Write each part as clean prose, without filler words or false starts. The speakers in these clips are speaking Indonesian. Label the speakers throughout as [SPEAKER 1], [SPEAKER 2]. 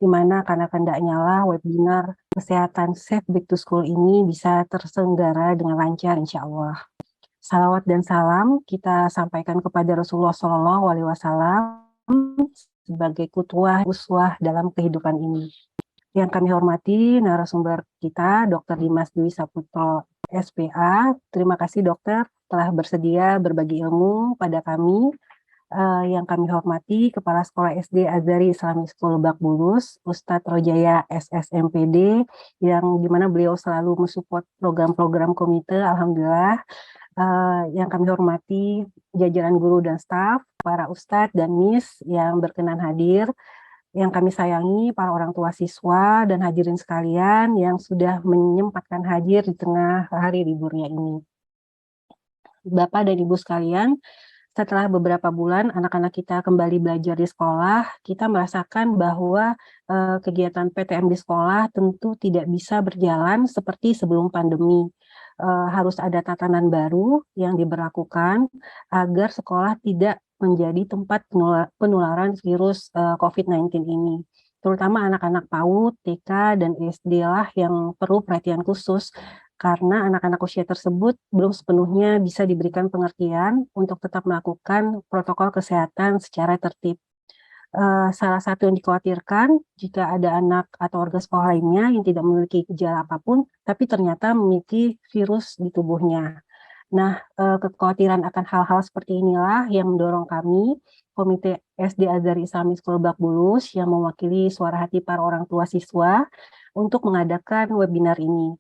[SPEAKER 1] di mana karena kehendaknya lah webinar kesehatan Safe Back to School ini bisa terselenggara dengan lancar insya Allah. Salawat dan salam kita sampaikan kepada Rasulullah SAW sebagai qudwah uswah dalam kehidupan ini. Yang kami hormati narasumber kita, Dr. Dimas Dwi Saputro, SPA. Terima kasih dokter telah bersedia berbagi ilmu pada kami. Yang kami hormati Kepala Sekolah SD Azhari Islamic School Lebak Bulus, Ustadz Rojaya SSMPD, yang dimana beliau selalu mensupport program-program komite, alhamdulillah. Yang kami hormati jajaran guru dan staf, para ustadz dan miss yang berkenan hadir, yang kami sayangi para orang tua siswa dan hadirin sekalian yang sudah menyempatkan hadir di tengah hari liburnya ini. Bapak dan Ibu sekalian, setelah beberapa bulan anak-anak kita kembali belajar di sekolah, kita merasakan bahwa kegiatan PTM di sekolah tentu tidak bisa berjalan seperti sebelum pandemi. Harus ada tatanan baru yang diberlakukan agar sekolah tidak menjadi tempat penularan virus COVID-19 ini. Terutama anak-anak PAUD, TK, dan SD lah yang perlu perhatian khusus karena anak-anak usia tersebut belum sepenuhnya bisa diberikan pengertian untuk tetap melakukan protokol kesehatan secara tertib. Salah satu yang dikhawatirkan jika ada anak atau warga sekolah lainnya yang tidak memiliki gejala apapun, tapi ternyata memiliki virus di tubuhnya. Nah, kekhawatiran akan hal-hal seperti inilah yang mendorong kami, Komite SD Azhari Islamic School Lebak Bulus, yang mewakili suara hati para orang tua siswa, untuk mengadakan webinar ini.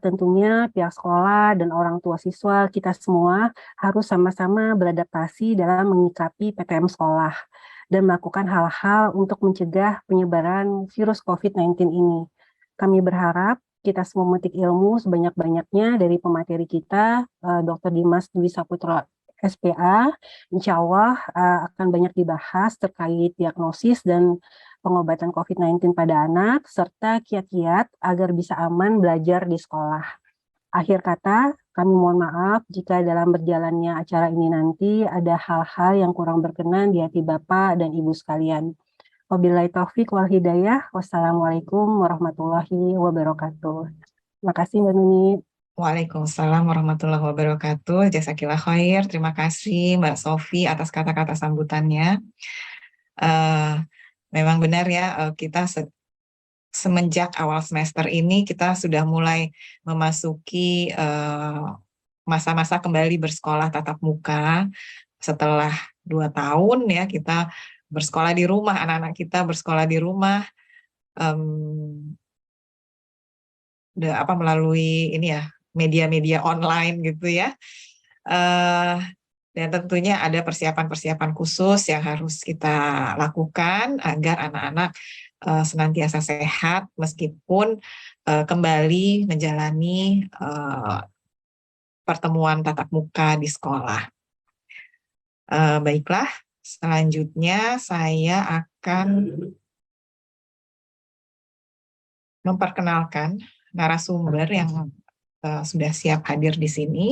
[SPEAKER 1] Tentunya pihak sekolah dan orang tua siswa kita semua harus sama-sama beradaptasi dalam menyikapi PTM sekolah dan melakukan hal-hal untuk mencegah penyebaran virus COVID-19 ini. Kami berharap kita semua memetik ilmu sebanyak-banyaknya dari pemateri kita, Dr. Dimas Dwi Saputro SPA. Insya Allah akan banyak dibahas terkait diagnosis dan pengobatan COVID-19 pada anak, serta kiat-kiat agar bisa aman belajar di sekolah. Akhir kata, kami mohon maaf jika dalam berjalannya acara ini nanti ada hal-hal yang kurang berkenan di hati Bapak dan Ibu sekalian. Wabillahi taufik wal hidayah. Wassalamualaikum warahmatullahi wabarakatuh. Terima kasih Mbak Nuni.
[SPEAKER 2] Waalaikumsalam warahmatullahi wabarakatuh. Jazakillah khair. Terima kasih Mbak Sofi atas kata-kata sambutannya. Memang benar ya, kita semenjak awal semester ini kita sudah mulai memasuki masa-masa kembali bersekolah tatap muka. Setelah 2 tahun ya kita bersekolah di rumah, anak-anak kita bersekolah di rumah melalui ini ya media-media online gitu ya. Dan tentunya ada persiapan-persiapan khusus yang harus kita lakukan agar anak-anak senantiasa sehat meskipun kembali menjalani pertemuan tatap muka di sekolah. Baiklah, selanjutnya saya akan memperkenalkan narasumber yang sudah siap hadir di sini.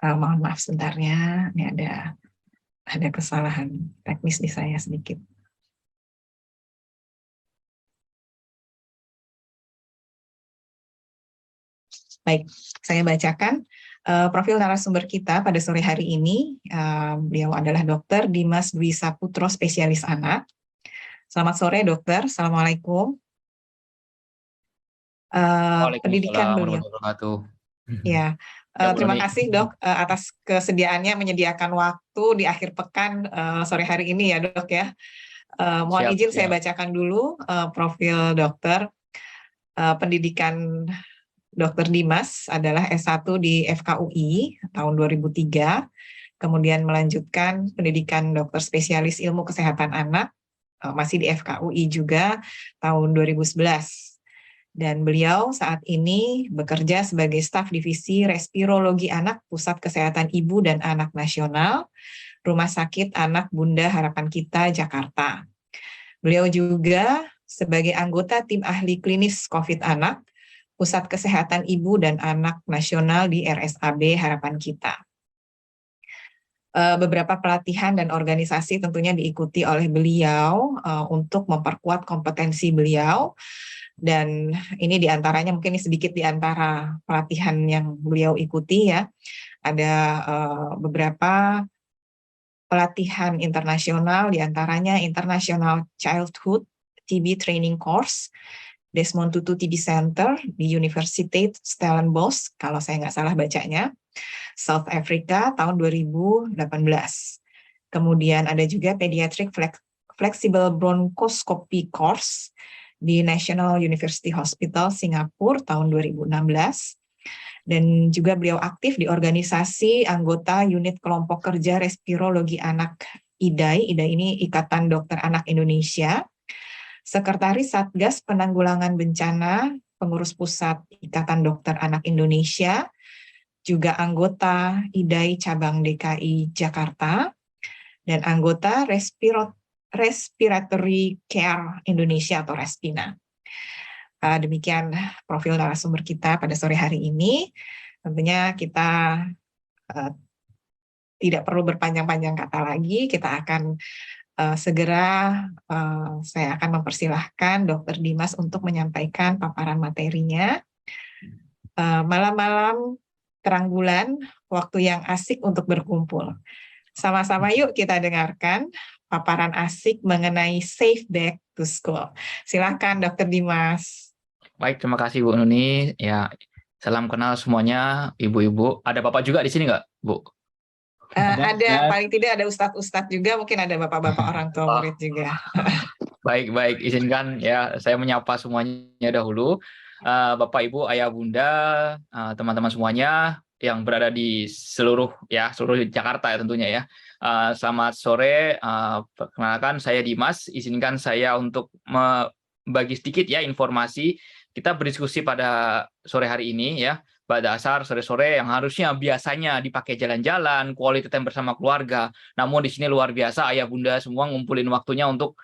[SPEAKER 2] Mohon maaf sebentarnya, ini ada kesalahan teknis di saya sedikit. Baik, saya bacakan profil narasumber kita pada sore hari ini. Beliau adalah Dr. Dimas Dwi Saputro, spesialis anak. Selamat sore, Dokter. Assalamualaikum. Pendidikan beliau. Ya, terima kasih Dok atas kesediaannya menyediakan waktu di akhir pekan sore hari ini ya Dok ya. Mohon izin saya bacakan dulu profil dokter. Pendidikan Dr. Dimas adalah S1 di FKUI tahun 2003, kemudian melanjutkan pendidikan dokter spesialis ilmu kesehatan anak masih di FKUI juga tahun 2011. Dan beliau saat ini bekerja sebagai staf divisi respirologi anak Pusat Kesehatan Ibu dan Anak Nasional, Rumah Sakit Anak Bunda Harapan Kita, Jakarta. Beliau juga sebagai anggota tim ahli klinis COVID anak Pusat Kesehatan Ibu dan Anak Nasional di RSAB Harapan Kita. Beberapa pelatihan dan organisasi tentunya diikuti oleh beliau untuk memperkuat kompetensi beliau, dan ini diantaranya mungkin sedikit di antara pelatihan yang beliau ikuti ya. Ada beberapa pelatihan internasional, diantaranya International Childhood TB Training Course, Desmond Tutu TB Center di University Stellenbosch, kalau saya nggak salah bacanya, South Africa tahun 2018. Kemudian ada juga Pediatric Flexible Bronchoscopy Course di National University Hospital Singapura tahun 2016. Dan juga beliau aktif di organisasi anggota unit kelompok kerja respirologi anak IDAI. IDAI ini Ikatan Dokter Anak Indonesia. Sekretaris Satgas Penanggulangan Bencana, pengurus pusat Ikatan Dokter Anak Indonesia, juga anggota IDAI Cabang DKI Jakarta, dan anggota Respiratory Care Indonesia atau Respina. Demikian profil narasumber kita pada sore hari ini. Tentunya kita tidak perlu berpanjang-panjang kata lagi, kita akan saya akan mempersilahkan Dr. Dimas untuk menyampaikan paparan materinya. Malam-malam terang bulan, waktu yang asik untuk berkumpul. Sama-sama yuk kita dengarkan paparan asik mengenai Safe Back to School. Silakan Dr. Dimas.
[SPEAKER 3] Baik, terima kasih Bu Nuni. Ya, salam kenal semuanya, ibu-ibu. Ada bapak juga di sini nggak, Bu?
[SPEAKER 2] Ada, paling tidak ada ustadz-ustadz juga, mungkin ada bapak-bapak orang tua murid juga.
[SPEAKER 3] Baik, izinkan ya saya menyapa semuanya dahulu. Bapak, Ibu, Ayah, Bunda, teman-teman semuanya yang berada di seluruh Jakarta ya tentunya ya. Selamat sore. Perkenalkan saya Dimas. Izinkan saya untuk membagi sedikit ya informasi. Kita berdiskusi pada sore hari ini ya. Pada dasar sore-sore yang harusnya biasanya dipakai jalan-jalan, quality time bersama keluarga. Namun di sini luar biasa Ayah Bunda semua ngumpulin waktunya untuk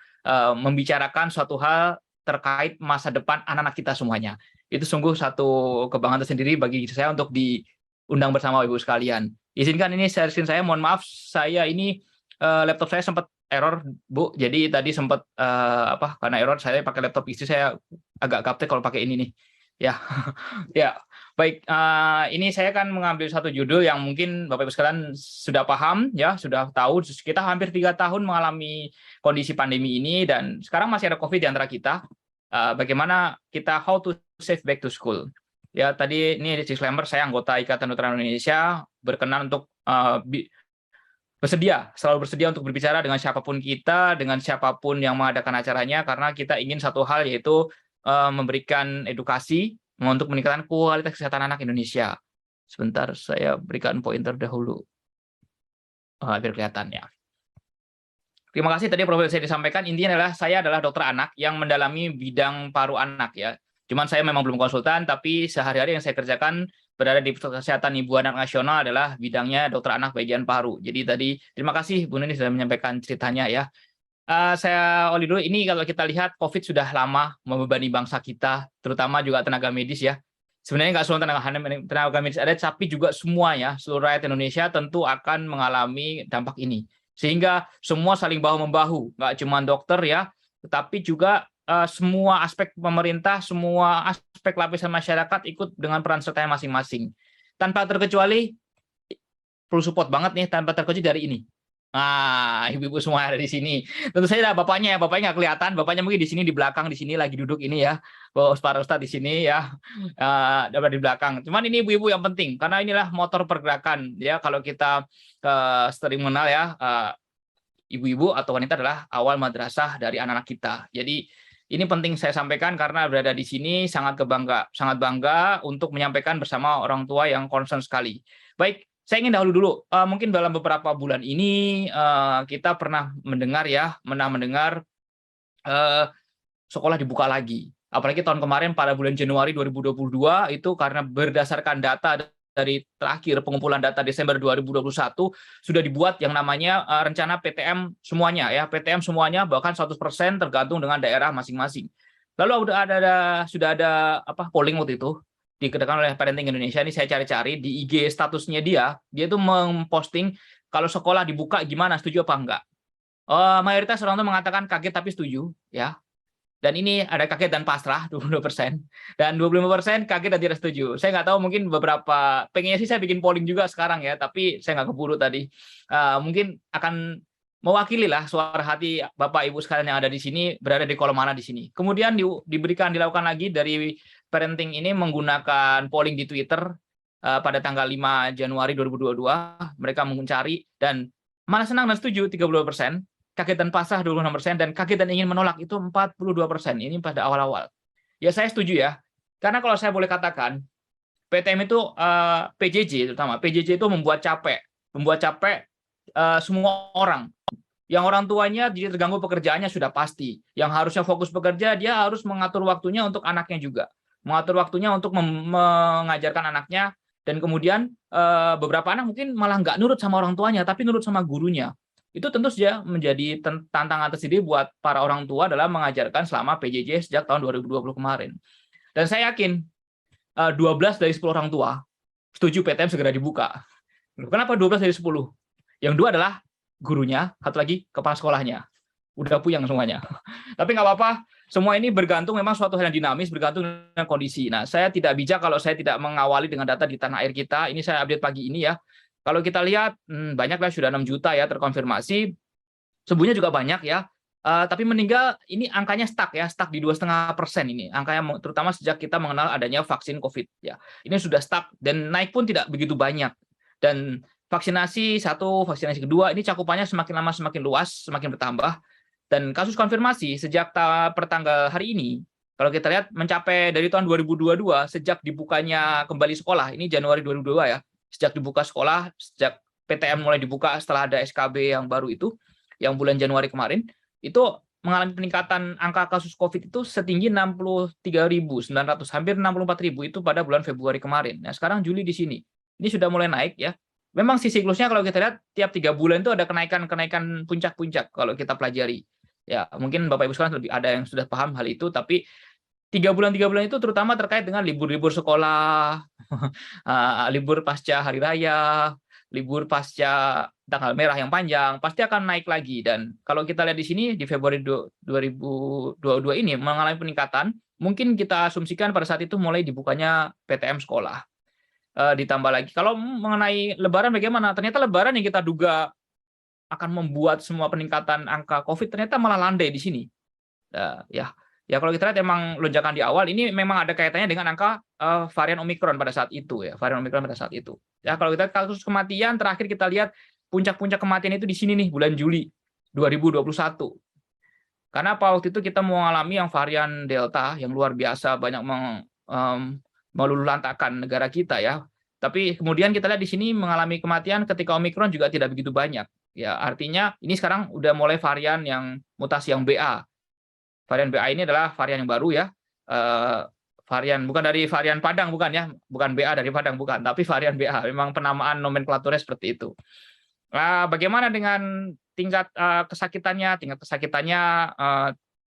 [SPEAKER 3] membicarakan suatu hal terkait masa depan anak-anak kita semuanya. Itu sungguh satu kebanggaan tersendiri bagi saya untuk diundang bersama Ibu sekalian. Izinkan ini share screen saya, mohon maaf saya ini laptop saya sempat error Bu, jadi tadi sempat karena error saya pakai laptop istri, saya agak gaptek kalau pakai ini nih. Ya, ya baik. Ini saya akan mengambil satu judul yang mungkin Bapak Ibu sekalian sudah paham, ya, sudah tahu. Kita hampir 3 tahun mengalami kondisi pandemi ini dan sekarang masih ada COVID di antara kita. Bagaimana kita how to safe back to school? Ya, tadi ini disclaimer, saya anggota Ikatan Dokter Indonesia, berkenan untuk selalu bersedia untuk berbicara dengan siapapun kita, dengan siapapun yang mengadakan acaranya, karena kita ingin satu hal, yaitu memberikan edukasi untuk meningkatkan kualitas kesehatan anak Indonesia. Sebentar, saya berikan pointer dahulu. Biar kelihatan ya. Terima kasih tadi profil saya disampaikan. Intinya adalah saya adalah dokter anak yang mendalami bidang paru anak ya. Cuman saya memang belum konsultan, tapi sehari-hari yang saya kerjakan berada di Pusat Kesehatan Ibu Anak Nasional adalah bidangnya dokter anak bagian paru. Jadi tadi terima kasih Bu Nini sudah menyampaikan ceritanya ya. Saya Oli dulu, ini kalau kita lihat COVID sudah lama membebani bangsa kita, terutama juga tenaga medis ya. Sebenarnya nggak semua tenaga medis ada, tapi juga semua ya, seluruh rakyat Indonesia tentu akan mengalami dampak ini. Sehingga semua saling bahu-membahu, nggak cuma dokter ya, tetapi juga semua aspek pemerintah, semua aspek lapisan masyarakat ikut dengan peran sertanya masing-masing. Tanpa terkecuali, perlu support banget nih, tanpa terkecuali dari ini. Nah, ibu-ibu semua ada di sini. Tentu saja bapaknya nggak kelihatan. Bapaknya mungkin di sini di belakang, di sini lagi duduk ini ya. Para ustadz di sini ya, dapat di belakang. Cuman ini ibu-ibu yang penting karena inilah motor pergerakan ya. Kalau kita sering mengenal ya, ibu-ibu atau wanita adalah awal madrasah dari anak-anak kita. Jadi ini penting saya sampaikan karena berada di sini sangat bangga untuk menyampaikan bersama orang tua yang concern sekali. Baik. Saya ingin dahulu mungkin dalam beberapa bulan ini kita pernah mendengar sekolah dibuka lagi. Apalagi tahun kemarin pada bulan Januari 2022 itu karena berdasarkan data dari terakhir pengumpulan data Desember 2021 sudah dibuat yang namanya rencana PTM semuanya ya, PTM semuanya bahkan 100% tergantung dengan daerah masing-masing. Lalu sudah ada polling waktu itu dikerjakan oleh Parenting Indonesia. Ini saya cari-cari di IG statusnya dia itu memposting kalau sekolah dibuka gimana, setuju apa enggak. Mayoritas orang tua mengatakan kaget tapi setuju, ya. Dan ini ada kaget dan pasrah 22%, dan 25% kaget dan tidak setuju. Saya nggak tahu, mungkin beberapa pengennya sih saya bikin polling juga sekarang ya, tapi saya nggak keburu tadi. Mungkin akan mewakili lah suara hati Bapak Ibu sekalian yang ada di sini, berada di kolom mana di sini. Kemudian dilakukan lagi dari Parenting ini menggunakan polling di Twitter pada tanggal 5 Januari 2022. Mereka mencari dan malah senang dan setuju 32%. Kaget dan pasrah 26%, dan kaget dan ingin menolak itu 42%. Ini pada awal-awal. Ya saya setuju ya. Karena kalau saya boleh katakan, PTM itu PJJ terutama. PJJ itu membuat capek semua orang. Yang orang tuanya jadi terganggu pekerjaannya sudah pasti. Yang harusnya fokus bekerja, dia harus mengatur waktunya untuk anaknya juga. Mengatur waktunya untuk mengajarkan anaknya, dan kemudian beberapa anak mungkin malah nggak nurut sama orang tuanya, tapi nurut sama gurunya. Itu tentu saja menjadi tantangan tersendiri buat para orang tua dalam mengajarkan selama PJJ sejak tahun 2020 kemarin. Dan saya yakin 12 dari 10 orang tua setuju PTM segera dibuka. Kenapa 12 dari 10? Yang 2 adalah gurunya, satu lagi kepala sekolahnya. Udah puyeng semuanya. Tapi nggak apa-apa, semua ini bergantung, memang suatu hal yang dinamis, bergantung dengan kondisi. Nah, saya tidak bijak kalau saya tidak mengawali dengan data di tanah air kita. Ini saya update pagi ini ya. Kalau kita lihat, banyaklah sudah 6 juta ya terkonfirmasi, sembuhnya juga banyak ya, tapi meninggal ini angkanya stuck di 2,5% ini, angkanya terutama sejak kita mengenal adanya vaksin COVID ya. Ini sudah stuck dan naik pun tidak begitu banyak. Dan vaksinasi 1, vaksinasi kedua, ini cakupannya semakin lama semakin luas, semakin bertambah. Dan kasus konfirmasi sejak pertanggal hari ini, kalau kita lihat mencapai dari tahun 2022, sejak dibukanya kembali sekolah, ini Januari 2022 ya, sejak dibuka sekolah, sejak PTM mulai dibuka setelah ada SKB yang baru itu, yang bulan Januari kemarin, itu mengalami peningkatan angka kasus COVID itu setinggi 63.900, hampir 64.000 itu pada bulan Februari kemarin. Nah, sekarang Juli di sini. Ini sudah mulai naik ya. Memang si siklusnya kalau kita lihat tiap 3 bulan itu ada kenaikan puncak-puncak kalau kita pelajari. Ya, mungkin Bapak Ibu sekalian lebih ada yang sudah paham hal itu, tapi 3 bulan itu terutama terkait dengan libur-libur sekolah, libur pasca hari raya, libur pasca tanggal merah yang panjang, pasti akan naik lagi. Dan kalau kita lihat di sini di Februari 2022 ini mengalami peningkatan, mungkin kita asumsikan pada saat itu mulai dibukanya PTM sekolah. Ditambah lagi kalau mengenai lebaran bagaimana? Ternyata lebaran yang kita duga akan membuat semua peningkatan angka COVID ternyata malah landai di sini. Ya kalau kita lihat emang lonjakan di awal ini memang ada kaitannya dengan angka varian Omikron pada saat itu ya, varian Omikron pada saat itu. Ya kalau kita kasus kematian terakhir kita lihat puncak-puncak kematian itu di sini nih bulan Juli 2021. Karena waktu itu kita mengalami yang varian Delta yang luar biasa banyak meluluhlantakkan negara kita ya. Tapi kemudian kita lihat di sini mengalami kematian ketika Omikron juga tidak begitu banyak. Ya artinya ini sekarang udah mulai varian yang mutasi yang BA. Varian BA ini adalah varian yang baru ya, varian bukan dari varian Padang bukan ya, bukan BA dari Padang bukan, tapi varian BA. Memang penamaan nomenklaturnya seperti itu. Bagaimana dengan tingkat kesakitannya? Tingkat kesakitannya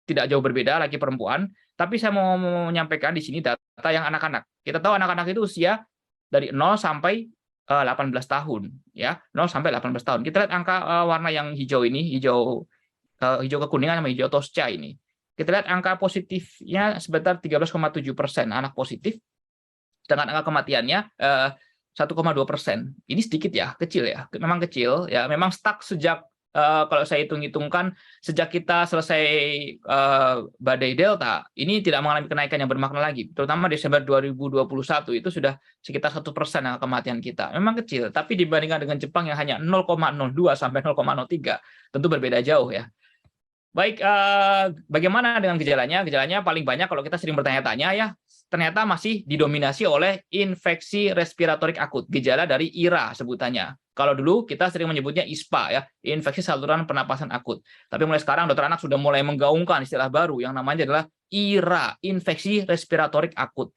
[SPEAKER 3] tidak jauh berbeda lagi perempuan, tapi saya mau menyampaikan di sini data yang anak-anak. Kita tahu anak-anak itu usia dari 0 sampai 18 tahun ya, 0 sampai 18 tahun. Kita lihat angka warna yang hijau ini, hijau kekuningan sama hijau tosca ini. Kita lihat angka positifnya sebentar 13,7% anak positif, dengan angka kematiannya 1,2%. Ini sedikit ya, kecil ya, memang kecil ya, memang stuck sejak kalau saya hitung-hitungkan sejak kita selesai badai Delta, ini tidak mengalami kenaikan yang bermakna lagi. Terutama Desember 2021 itu sudah sekitar 1% angka kematian kita. Memang kecil, tapi dibandingkan dengan Jepang yang hanya 0,02 sampai 0,03, tentu berbeda jauh ya. Baik, bagaimana dengan gejalanya? Gejalanya paling banyak kalau kita sering bertanya-tanya ya, ternyata masih didominasi oleh infeksi respiratorik akut, gejala dari IRA sebutannya. Kalau dulu kita sering menyebutnya ISPA ya, infeksi saluran pernapasan akut. Tapi mulai sekarang dokter anak sudah mulai menggaungkan istilah baru yang namanya adalah IRA, infeksi respiratorik akut.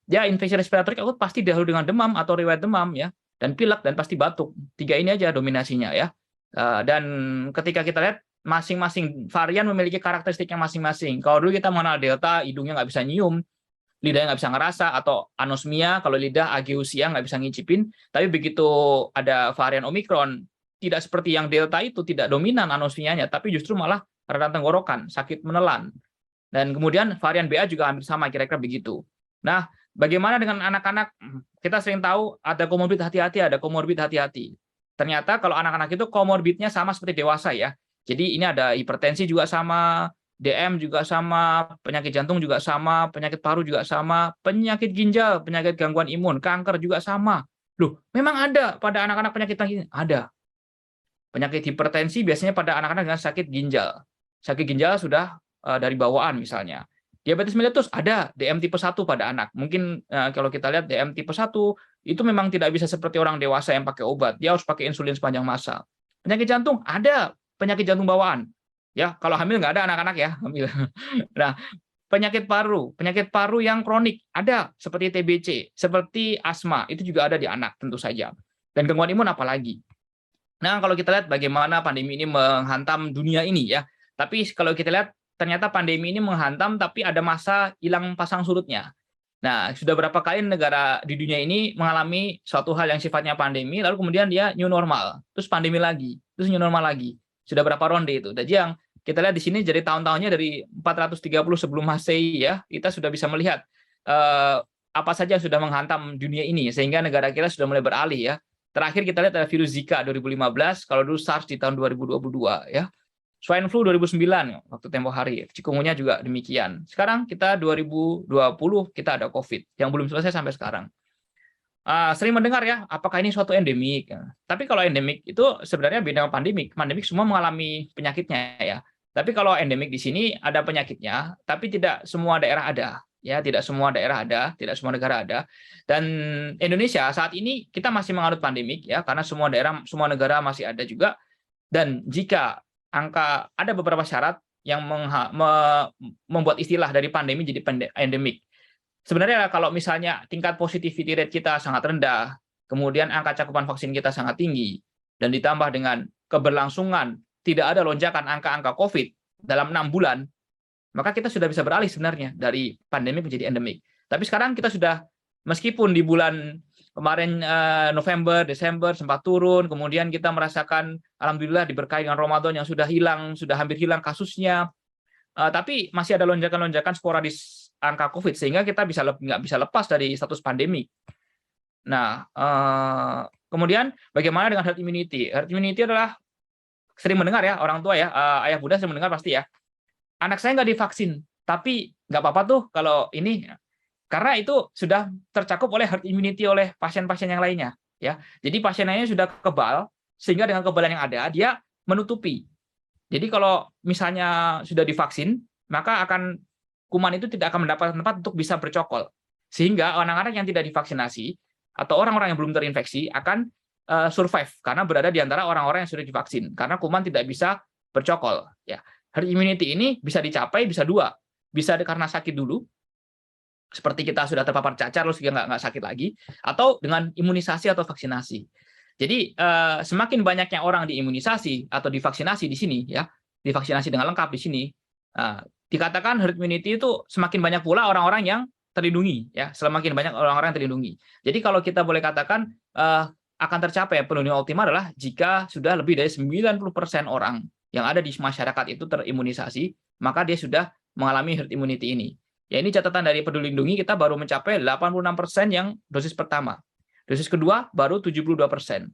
[SPEAKER 3] Ya, infeksi respiratorik akut pasti dahulu dengan demam atau riwayat demam ya, dan pilek dan pasti batuk. 3 ini aja dominasinya ya. Dan ketika kita lihat masing-masing varian memiliki karakteristiknya masing-masing. Kalau dulu kita mengenal Delta, hidungnya nggak bisa nyium, lidahnya nggak bisa ngerasa, atau anosmia, kalau lidah ageusia nggak bisa ngicipin. Tapi begitu ada varian Omikron, tidak seperti yang Delta itu, tidak dominan anosmianya, tapi justru malah radang tenggorokan, sakit menelan. Dan kemudian varian BA juga hampir sama, kira-kira begitu. Nah, bagaimana dengan anak-anak? Kita sering tahu ada komorbid hati-hati, ada komorbid hati-hati. Ternyata kalau anak-anak itu komorbidnya sama seperti dewasa ya. Jadi ini ada hipertensi juga sama, DM juga sama, penyakit jantung juga sama, penyakit paru juga sama, penyakit ginjal, penyakit gangguan imun, kanker juga sama. Loh, memang ada pada anak-anak penyakit ginjal? Ada. Penyakit hipertensi biasanya pada anak-anak dengan sakit ginjal. Sakit ginjal sudah dari bawaan misalnya. Diabetes mellitus ada, DM tipe 1 pada anak. Mungkin kalau kita lihat DM tipe 1 itu memang tidak bisa seperti orang dewasa yang pakai obat. Dia harus pakai insulin sepanjang masa. Penyakit jantung ada, penyakit jantung bawaan. Ya, kalau hamil nggak ada anak-anak ya, hamil. Nah, penyakit paru yang kronik ada seperti TBC, seperti asma, itu juga ada di anak tentu saja. Dan gangguan imun apalagi. Nah, kalau kita lihat bagaimana pandemi ini menghantam dunia ini ya. Tapi kalau kita lihat ternyata pandemi ini menghantam tapi ada masa hilang pasang surutnya. Nah, sudah berapa kali negara di dunia ini mengalami suatu hal yang sifatnya pandemi, lalu kemudian dia new normal, terus pandemi lagi, terus new normal lagi. Sudah berapa ronde itu. Jadi yang kita lihat di sini jadi tahun-tahunnya dari 430 sebelum Masehi ya, kita sudah bisa melihat apa saja yang sudah menghantam dunia ini sehingga negara kita sudah mulai beralih ya. Terakhir kita lihat ada virus Zika 2015, kalau dulu SARS di tahun 2022 ya. Swine flu 2009 waktu tempo hari, cikungunya juga demikian. Sekarang kita 2020 kita ada COVID yang belum selesai sampai sekarang. Sering mendengar ya, apakah ini suatu endemik? Tapi kalau endemik itu sebenarnya beda dengan pandemik. Pandemik semua mengalami penyakitnya ya. Tapi kalau endemik di sini ada penyakitnya, tapi tidak semua daerah ada. Ya, tidak semua daerah ada, tidak semua negara ada. Dan Indonesia saat ini kita masih menganut pandemik ya, karena semua daerah, semua negara masih ada juga. Dan jika ada beberapa syarat yang membuat istilah dari pandemi jadi endemik. Sebenarnya kalau misalnya tingkat positivity rate kita sangat rendah, kemudian angka cakupan vaksin kita sangat tinggi, dan ditambah dengan keberlangsungan tidak ada lonjakan angka-angka COVID dalam 6 bulan, maka kita sudah bisa beralih sebenarnya dari pandemi menjadi endemik. Tapi sekarang kita sudah, meskipun di bulan kemarin November, Desember sempat turun, kemudian kita merasakan alhamdulillah diberkahi dengan Ramadan yang sudah hilang, sudah hampir hilang kasusnya, tapi masih ada lonjakan-lonjakan sporadis angka COVID sehingga kita nggak bisa lepas dari status pandemi. Nah, kemudian bagaimana dengan herd immunity? Herd immunity adalah sering mendengar ya orang tua ya, ayah bunda sering mendengar pasti ya. Anak saya nggak divaksin, tapi nggak apa-apa tuh kalau ini. Karena itu sudah tercakup oleh herd immunity oleh pasien-pasien yang lainnya, ya. Jadi pasien lainnya sudah kebal, sehingga dengan kebalan yang ada dia menutupi. Jadi kalau misalnya sudah divaksin, maka kuman itu tidak akan mendapat tempat untuk bisa bercokol. Sehingga anak-anak yang tidak divaksinasi atau orang-orang yang belum terinfeksi akan survive karena berada di antara orang-orang yang sudah divaksin. Karena kuman tidak bisa bercokol. Ya. Herd immunity ini bisa dicapai bisa dua, bisa karena sakit dulu. Seperti kita sudah terpapar cacar lalu sehingga nggak sakit lagi, atau dengan imunisasi atau vaksinasi. Jadi semakin banyaknya orang diimunisasi atau divaksinasi di sini ya, divaksinasi dengan lengkap di sini, dikatakan herd immunity itu semakin banyak pula orang-orang yang terlindungi ya, semakin banyak orang-orang yang terlindungi. Jadi kalau kita boleh katakan akan tercapai perlindungan optimal adalah jika sudah lebih dari 90% orang yang ada di masyarakat itu terimunisasi, maka dia sudah mengalami herd immunity ini. Ya, ini catatan dari Peduli Lindungi, kita baru mencapai 86% yang dosis pertama. Dosis kedua baru 72%.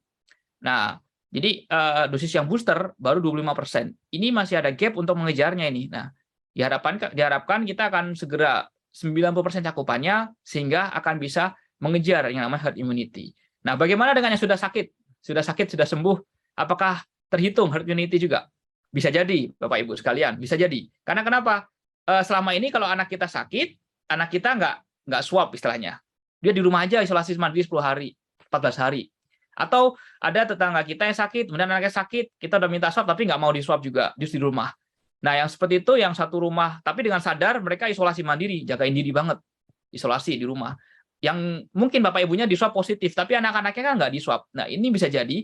[SPEAKER 3] Nah, jadi dosis yang booster baru 25%. Ini masih ada gap untuk mengejarnya ini. Nah, diharapkan kita akan segera 90% cakupannya sehingga akan bisa mengejar yang namanya herd immunity. Nah, bagaimana dengan yang sudah sakit? Sudah sakit, sudah sembuh, apakah terhitung herd immunity juga? Bisa jadi, Bapak Ibu sekalian, bisa jadi. Karena kenapa? Selama ini kalau anak kita sakit, anak kita nggak swab istilahnya. Dia di rumah aja isolasi mandiri 10 hari, 14 hari. Atau ada tetangga kita yang sakit, kemudian anaknya sakit, kita udah minta swab tapi nggak mau di swab juga, just di rumah. Nah, yang seperti itu yang satu rumah, tapi dengan sadar mereka isolasi mandiri, jagain diri banget, isolasi di rumah. Yang mungkin bapak ibunya di swab positif, tapi anak-anaknya kan nggak di swab. Nah, ini bisa jadi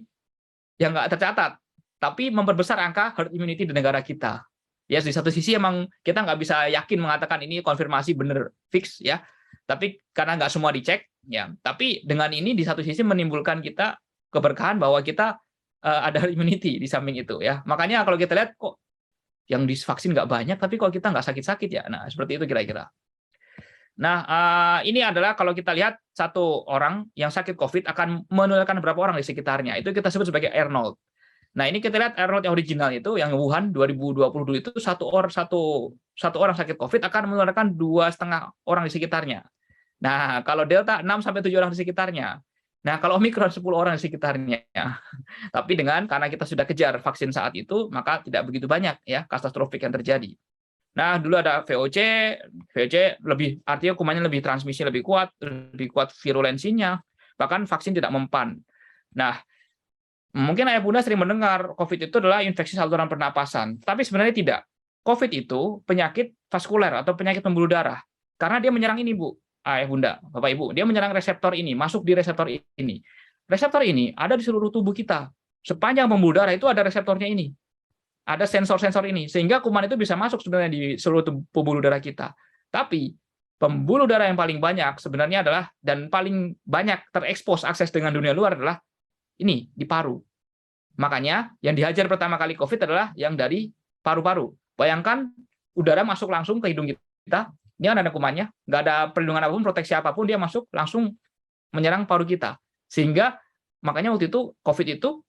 [SPEAKER 3] yang nggak tercatat. tapi memperbesar angka herd immunity di negara kita. Ya, di satu sisi emang kita nggak bisa yakin mengatakan ini konfirmasi benar fix ya, tapi karena nggak semua dicek ya. Tapi dengan ini di satu sisi menimbulkan kita keberkahan bahwa kita ada herd immunity di samping itu ya. Makanya kalau kita lihat kok yang divaksin nggak banyak, tapi kalau kita nggak sakit-sakit ya. Nah, seperti itu kira-kira. Nah, ini adalah kalau kita lihat satu orang yang sakit COVID akan menularkan berapa orang di sekitarnya. Itu kita sebut sebagai R0. Nah, ini kita lihat R0 yang original itu, yang Wuhan 2020 itu satu orang sakit COVID akan menularkan 2,5 orang di sekitarnya. Nah, kalau Delta 6-7 orang di sekitarnya. Nah, kalau Omikron 10 orang di sekitarnya. Tapi karena kita sudah kejar vaksin saat itu, maka tidak begitu banyak ya katastrofik yang terjadi. Nah, dulu ada VOC lebih, artinya kumannya lebih transmisi lebih kuat virulensinya, bahkan vaksin tidak mempan. Nah, mungkin ayah bunda sering mendengar COVID itu adalah infeksi saluran pernapasan, tapi sebenarnya tidak. COVID itu penyakit vaskuler atau penyakit pembuluh darah, karena dia menyerang ini, Bu, ayah bunda, bapak ibu, dia menyerang reseptor ini, masuk di reseptor ini. Reseptor ini ada di seluruh tubuh kita. Sepanjang pembuluh darah itu ada reseptornya ini. Ada sensor-sensor ini, sehingga kuman itu bisa masuk sebenarnya di seluruh pembuluh darah kita. Tapi pembuluh darah yang paling banyak sebenarnya adalah, dan paling banyak terekspos akses dengan dunia luar adalah ini, di paru. Makanya yang dihajar pertama kali COVID adalah yang dari paru-paru. Bayangkan udara masuk langsung ke hidung kita, ini kan ada kumannya, nggak ada perlindungan apapun, proteksi apapun, dia masuk langsung menyerang paru kita. Sehingga makanya waktu itu COVID itu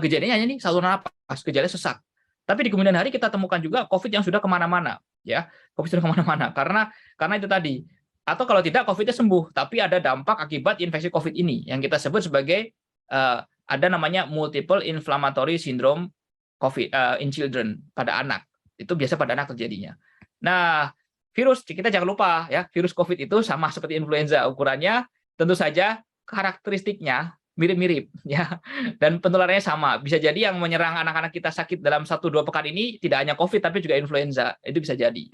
[SPEAKER 3] gejalanya hanya nih saluran napas, gejala sesak. Tapi di kemudian hari kita temukan juga COVID yang sudah kemana-mana, ya, COVID sudah kemana-mana karena itu tadi. Atau kalau tidak COVID-nya sembuh, tapi ada dampak akibat infeksi COVID ini yang kita sebut sebagai ada namanya multiple inflammatory syndrome COVID in children, pada anak. Itu biasa pada anak terjadinya. Nah, virus kita jangan lupa ya, virus COVID itu sama seperti influenza, ukurannya tentu saja karakteristiknya mirip-mirip ya, dan penularannya sama. Bisa jadi yang menyerang anak-anak kita sakit dalam 1-2 pekan ini tidak hanya COVID tapi juga influenza, itu bisa jadi.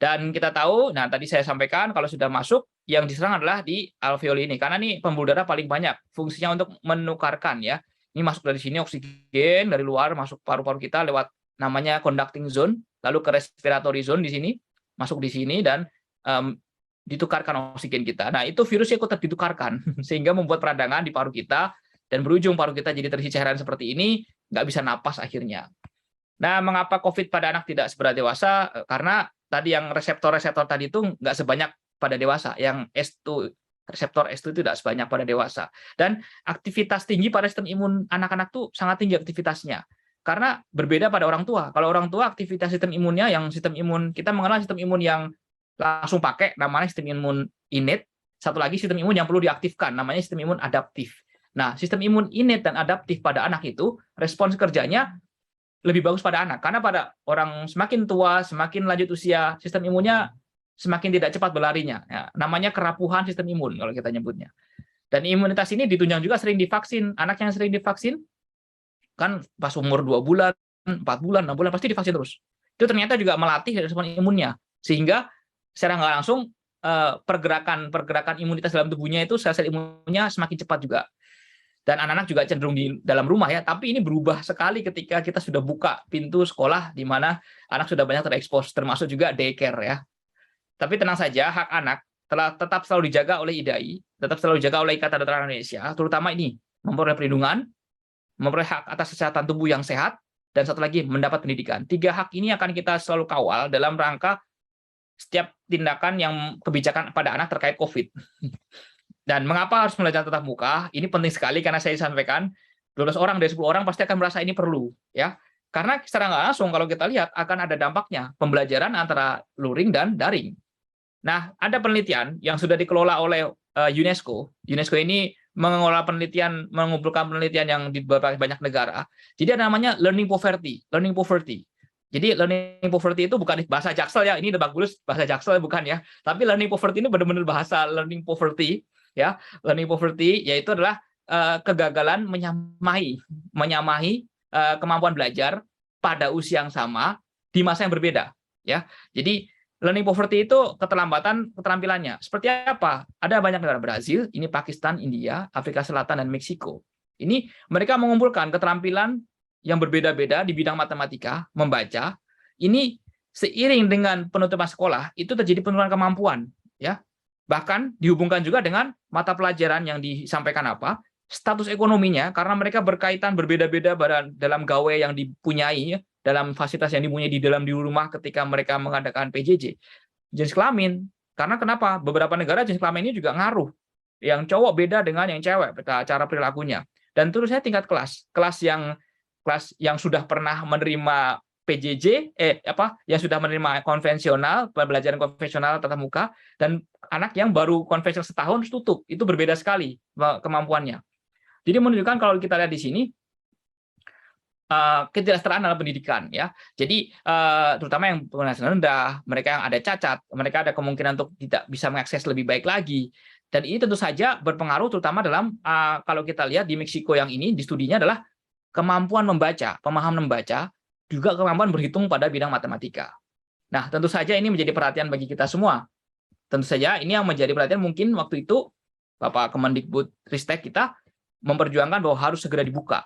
[SPEAKER 3] Dan kita tahu, nah tadi saya sampaikan kalau sudah masuk yang diserang adalah di alveoli ini, karena nih pembuluh darah paling banyak fungsinya untuk menukarkan ya. Ini masuk dari sini oksigen dari luar masuk paru-paru kita lewat namanya conducting zone, lalu ke respiratory zone di sini, masuk di sini dan ditukarkan oksigen kita. Nah, itu virusnya ikut ditukarkan sehingga membuat peradangan di paru kita dan berujung paru kita jadi terisi cairan seperti ini, nggak bisa napas akhirnya. Nah, mengapa COVID pada anak tidak seberat dewasa? Karena tadi yang reseptor-reseptor tadi itu nggak sebanyak pada dewasa. Yang S2, reseptor S2 itu tidak sebanyak pada dewasa. Dan aktivitas tinggi pada sistem imun anak-anak tuh sangat tinggi aktivitasnya. Karena berbeda pada orang tua. Kalau orang tua aktivitas sistem imunnya, yang sistem imun, kita mengenal sistem imun yang langsung pakai namanya sistem imun innate, satu lagi sistem imun yang perlu diaktifkan namanya sistem imun adaptif. Nah, sistem imun innate dan adaptif pada anak itu respons kerjanya lebih bagus pada anak, karena pada orang semakin tua, semakin lanjut usia, sistem imunnya semakin tidak cepat berlarinya ya, namanya kerapuhan sistem imun kalau kita nyebutnya. Dan imunitas ini ditunjang juga sering divaksin. Anak yang sering divaksin kan pas umur 2 bulan, 4 bulan, 6 bulan pasti divaksin terus. Itu ternyata juga melatih respons imunnya, sehingga secara nggak langsung pergerakan imunitas dalam tubuhnya itu sel-sel imunnya semakin cepat juga. Dan anak-anak juga cenderung di dalam rumah ya, tapi ini berubah sekali ketika kita sudah buka pintu sekolah di mana anak sudah banyak terekspos, termasuk juga daycare ya. Tapi tenang saja, hak anak tetap selalu dijaga oleh IDAI, tetap selalu dijaga oleh Ikatan Dokter Indonesia, terutama ini memperoleh perlindungan, memperoleh hak atas kesehatan tubuh yang sehat, dan satu lagi mendapat pendidikan. 3 hak ini akan kita selalu kawal dalam rangka setiap tindakan yang kebijakan pada anak terkait COVID. Dan mengapa harus belajar tatap muka? Ini penting sekali karena saya sampaikan 12 orang dari 10 orang pasti akan merasa ini perlu ya. Karena secara nggak langsung kalau kita lihat akan ada dampaknya pembelajaran antara luring dan daring. Nah, ada penelitian yang sudah dikelola oleh UNESCO. UNESCO ini mengelola penelitian, mengumpulkan penelitian yang di banyak negara. Jadi ada namanya learning poverty. Jadi learning poverty itu bukan bahasa Jaksel ya, ini bagus bahasa Jaksel bukan ya. Tapi learning poverty ini benar-benar bahasa learning poverty ya. Learning poverty yaitu adalah kegagalan menyamai kemampuan belajar pada usia yang sama di masa yang berbeda ya. Jadi learning poverty itu keterlambatan keterampilannya. Seperti apa? Ada banyak negara, Brazil, ini Pakistan, India, Afrika Selatan dan Meksiko. Ini mereka mengumpulkan keterampilan yang berbeda-beda di bidang matematika, membaca, ini seiring dengan penutupan sekolah itu terjadi penurunan kemampuan, ya. Bahkan dihubungkan juga dengan mata pelajaran yang disampaikan status ekonominya, karena mereka berkaitan berbeda-beda dalam gawe yang dipunyai, ya, dalam fasilitas yang dipunyai di rumah ketika mereka mengadakan PJJ. Jenis kelamin, karena kenapa? Beberapa negara jenis kelamin ini juga ngaruh. Yang cowok beda dengan yang cewek, cara perilakunya. Dan terusnya tingkat kelas yang sudah pernah menerima PJJ, yang sudah menerima konvensional, pembelajaran konvensional tatap muka, dan anak yang baru konvensional setahun tutup, itu berbeda sekali kemampuannya. Jadi menunjukkan kalau kita lihat di sini ketidaksetaraan dalam pendidikan, ya. Jadi terutama yang penghasilan rendah, mereka yang ada cacat, mereka ada kemungkinan untuk tidak bisa mengakses lebih baik lagi. Dan ini tentu saja berpengaruh terutama dalam kalau kita lihat di Meksiko yang ini di studinya adalah kemampuan membaca, pemahaman membaca, juga kemampuan berhitung pada bidang matematika. Nah, tentu saja ini menjadi perhatian bagi kita semua. Tentu saja ini yang menjadi perhatian mungkin waktu itu Bapak Kemendikbudristek kita memperjuangkan bahwa harus segera dibuka.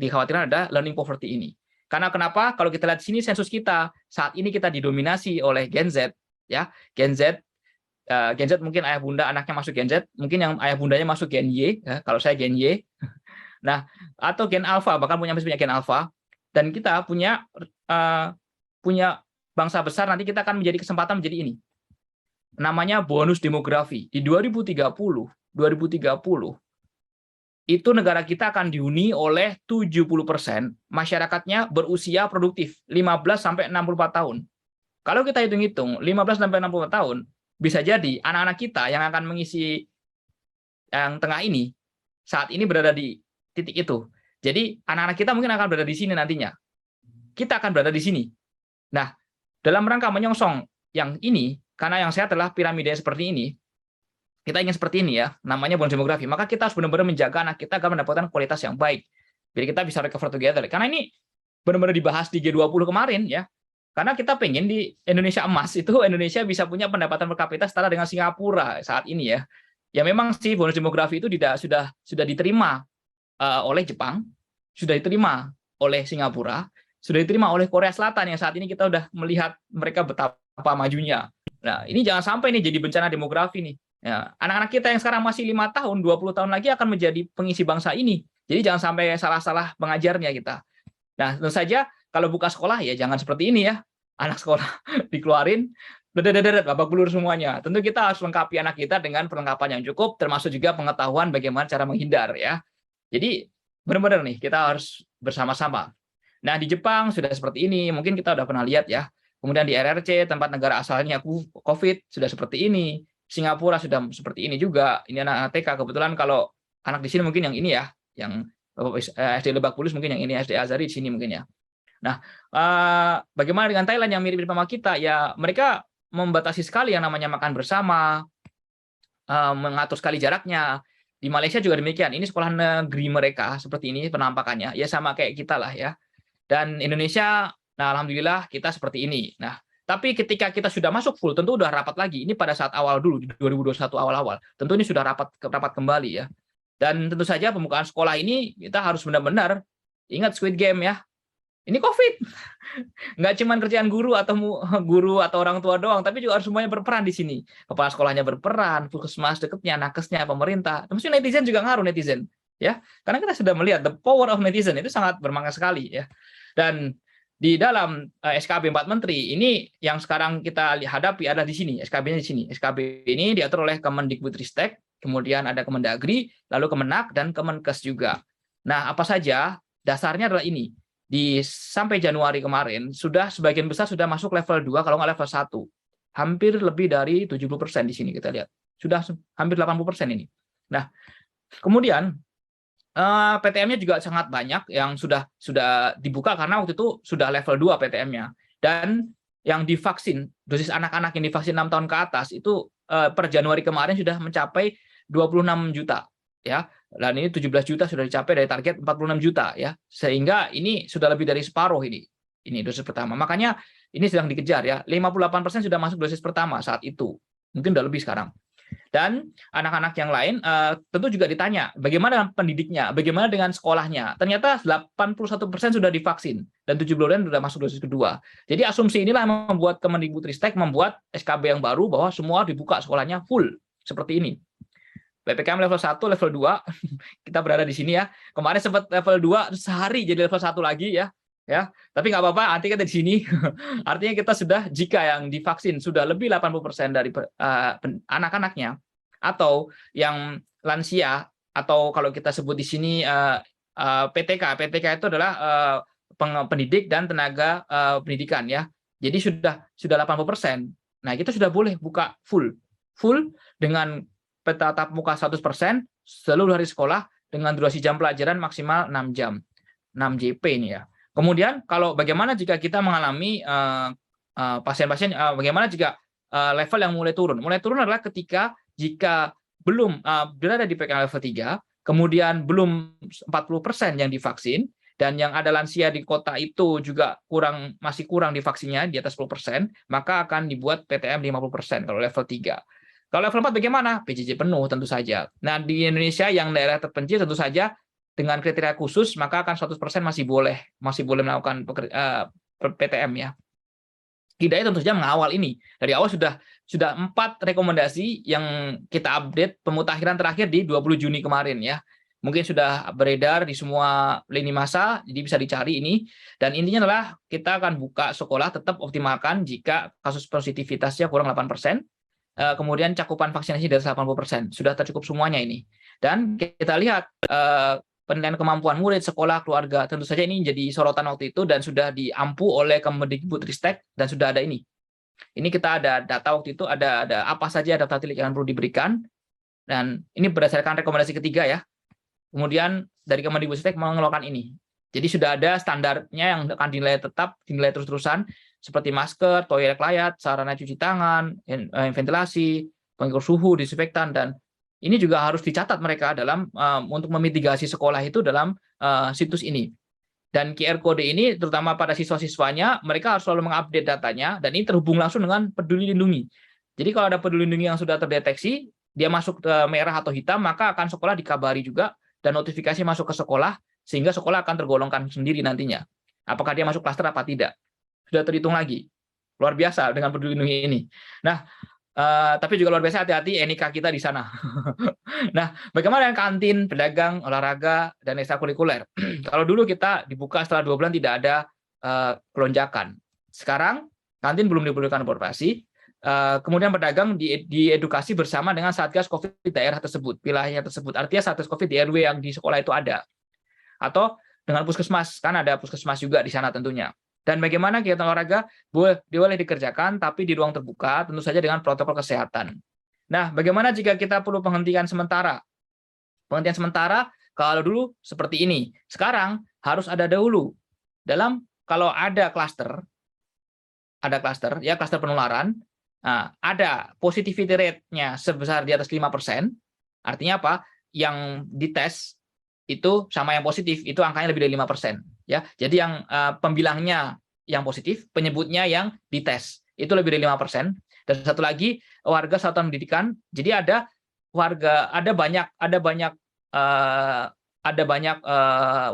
[SPEAKER 3] Dikhawatirkan ada learning poverty ini. Karena kenapa? Kalau kita lihat di sini sensus kita, saat ini kita didominasi oleh Gen Z, ya. Gen Z mungkin ayah bunda anaknya masuk Gen Z, mungkin yang ayah bundanya masuk Gen Y, ya, kalau saya Gen Y. Nah, atau Gen Alpha, bahkan punya Gen Alpha. Dan kita punya bangsa besar, nanti kita akan menjadi kesempatan menjadi ini. Namanya bonus demografi. Di 2030 itu negara kita akan dihuni oleh 70% masyarakatnya berusia produktif 15 sampai 64 tahun. Kalau kita hitung-hitung 15 sampai 64 tahun, bisa jadi anak-anak kita yang akan mengisi yang tengah ini saat ini berada di titik itu. Jadi anak-anak kita mungkin akan berada di sini nantinya. Kita akan berada di sini. Nah, dalam rangka menyongsong yang ini, karena yang sehat adalah piramida seperti ini, kita ingin seperti ini ya, namanya bonus demografi. Maka kita harus benar-benar menjaga anak kita agar mendapatkan kualitas yang baik. Biar kita bisa recover together. Karena ini benar-benar dibahas di G20 kemarin ya. Karena kita pengen di Indonesia emas itu Indonesia bisa punya pendapatan per kapita setara dengan Singapura saat ini ya. Ya memang sih bonus demografi itu sudah diterima oleh Jepang, sudah diterima oleh Singapura, sudah diterima oleh Korea Selatan yang saat ini kita sudah melihat mereka betapa majunya. Nah, ini jangan sampai nih jadi bencana demografi nih. Ya, anak-anak kita yang sekarang masih 5 tahun, 20 tahun lagi akan menjadi pengisi bangsa ini. Jadi jangan sampai salah-salah pengajarnya kita. Nah, tentu saja kalau buka sekolah ya jangan seperti ini ya. Anak sekolah dikeluarin, babak belur semuanya. Tentu kita harus lengkapi anak kita dengan perlengkapan yang cukup, termasuk juga pengetahuan bagaimana cara menghindar ya. Jadi benar-benar nih kita harus bersama-sama. Nah di Jepang sudah seperti ini, mungkin kita udah pernah lihat ya. Kemudian di RRC tempat negara asalnya COVID sudah seperti ini. Singapura sudah seperti ini juga. Ini anak TK kebetulan kalau anak di sini mungkin yang ini ya, yang SD Lebak Bulus mungkin yang ini SD Azhari di sini mungkin ya. Nah bagaimana dengan Thailand yang mirip-mirip sama kita ya, mereka membatasi sekali yang namanya makan bersama, mengatur sekali jaraknya. Di Malaysia juga demikian. Ini sekolah negeri mereka seperti ini penampakannya. Ya sama kayak kita lah ya. Dan Indonesia, nah alhamdulillah kita seperti ini. Nah, tapi ketika kita sudah masuk full, tentu udah rapat lagi. Ini pada saat awal dulu, di 2021 awal-awal. Tentu ini sudah rapat kembali ya. Dan tentu saja pembukaan sekolah ini kita harus benar-benar ingat Squid Game ya. Ini COVID. Nggak cuma kerjaan guru atau orang tua doang, tapi juga harus semuanya berperan di sini. Kepala sekolahnya berperan, puskesmas dekatnya, nakesnya, pemerintah. Termasuk netizen juga ngaruh netizen. Ya, karena kita sudah melihat the power of netizen itu sangat bermanfaat sekali ya. Dan di dalam SKB 4 Menteri ini yang sekarang kita hadapi adalah di sini, SKB-nya di sini. SKB ini diatur oleh Kemendikbudristek, kemudian ada Kemendagri, lalu Kemenak dan Kemenkes juga. Nah, apa saja? Dasarnya adalah ini. Sampai Januari kemarin sudah sebagian besar sudah masuk level 2 kalau nggak level 1. Hampir lebih dari 70% di sini kita lihat. Sudah hampir 80% ini. Nah, kemudian PTM-nya juga sangat banyak yang sudah dibuka karena waktu itu sudah level 2 PTM-nya. Dan yang divaksin, dosis anak-anak yang divaksin 6 tahun ke atas itu per Januari kemarin sudah mencapai 26 juta ya. Dan ini 17 juta sudah dicapai dari target 46 juta ya. Sehingga ini sudah lebih dari separuh ini. Ini dosis pertama. Makanya ini sedang dikejar ya. 58% sudah masuk dosis pertama saat itu. Mungkin sudah lebih sekarang. Dan anak-anak yang lain tentu juga ditanya, bagaimana dengan pendidiknya, bagaimana dengan sekolahnya. Ternyata 81% sudah divaksin, dan 70% sudah masuk dosis kedua. Jadi asumsi inilah yang membuat Kemendikbudristek membuat SKB yang baru bahwa semua dibuka sekolahnya full, seperti ini. PPKM level 1, level 2, kita berada di sini ya. Kemarin sempat level 2, sehari jadi level 1 lagi ya. Tapi nggak apa-apa, nanti kita di sini. Artinya kita sudah, jika yang divaksin sudah lebih 80% dari anak-anaknya, atau yang lansia, atau kalau kita sebut di sini PTK. PTK itu adalah pendidik dan tenaga pendidikan ya. Jadi sudah 80%. Nah, kita sudah boleh buka full dengan tatap muka 100% seluruh hari sekolah dengan durasi jam pelajaran maksimal 6 jam. 6 JP ini ya. Kemudian kalau bagaimana jika kita mengalami pasien-pasien, bagaimana jika level yang mulai turun? Mulai turun adalah ketika jika belum berada di PPKM level 3, kemudian belum 40% yang divaksin, dan yang ada lansia di kota itu juga masih kurang divaksinnya di atas 10%, maka akan dibuat PTM 50% kalau level 3. Kalau level 4 bagaimana? PJJ penuh tentu saja. Nah, di Indonesia yang daerah terpencil tentu saja dengan kriteria khusus, maka akan 100% masih boleh melakukan PTM ya. Hidayah tentu saja mengawal ini. Dari awal sudah 4 rekomendasi yang kita update pemutakhiran terakhir di 20 Juni kemarin ya. Mungkin sudah beredar di semua lini masa, jadi bisa dicari ini. Dan intinya adalah kita akan buka sekolah, tetap optimalkan jika kasus positivitasnya kurang 8%. Kemudian cakupan vaksinasi dari 80%. Sudah tercukup semuanya ini. Dan kita lihat penilaian kemampuan murid, sekolah, keluarga, tentu saja ini jadi sorotan waktu itu dan sudah diampu oleh Kemendikbudristek dan sudah ada ini. Ini kita ada data waktu itu, ada apa saja data tilik yang perlu diberikan, dan ini berdasarkan rekomendasi ketiga ya. Kemudian dari Kemendikbudristek mengeluarkan ini. Jadi sudah ada standarnya yang akan dinilai tetap, dinilai terus-terusan, seperti masker, toilet layak, sarana cuci tangan, ventilasi, pengukur suhu, disinfektan, dan ini juga harus dicatat mereka dalam untuk memitigasi sekolah itu dalam situs ini. Dan QR Code ini terutama pada siswa-siswanya, mereka harus selalu mengupdate datanya, dan ini terhubung langsung dengan Peduli Lindungi. Jadi kalau ada Peduli Lindungi yang sudah terdeteksi, dia masuk ke merah atau hitam, maka akan sekolah dikabari juga, dan notifikasi masuk ke sekolah, sehingga sekolah akan tergolongkan sendiri nantinya. Apakah dia masuk klaster apa tidak. Sudah terhitung lagi. Luar biasa dengan Peduli Lindungi ini. Nah, tapi juga luar biasa hati-hati NIK kita di sana. Nah, bagaimana dengan kantin, pedagang, olahraga, dan ekstrakurikuler? Kalau dulu kita dibuka setelah 2 bulan tidak ada kelonjakan. Sekarang kantin belum diperbolehkan beroperasi. Kemudian pedagang diedukasi bersama dengan Satgas COVID di daerah tersebut, wilayah tersebut. Artinya Satgas COVID di RW yang di sekolah itu ada. Atau dengan puskesmas, kan ada puskesmas juga di sana tentunya. Dan bagaimana kegiatan olahraga boleh dikerjakan, tapi di ruang terbuka, tentu saja dengan protokol kesehatan. Nah, bagaimana jika kita perlu penghentian sementara? Penghentian sementara, kalau dulu seperti ini. Sekarang harus ada dahulu. Kalau ada klaster penularan, ada positivity rate-nya sebesar di atas 5%, artinya apa? Yang dites itu sama yang positif, itu angkanya lebih dari 5%. Ya, jadi yang pembilangnya yang positif, penyebutnya yang dites itu lebih dari 5%. Dan satu lagi warga satuan pendidikan. Jadi ada banyak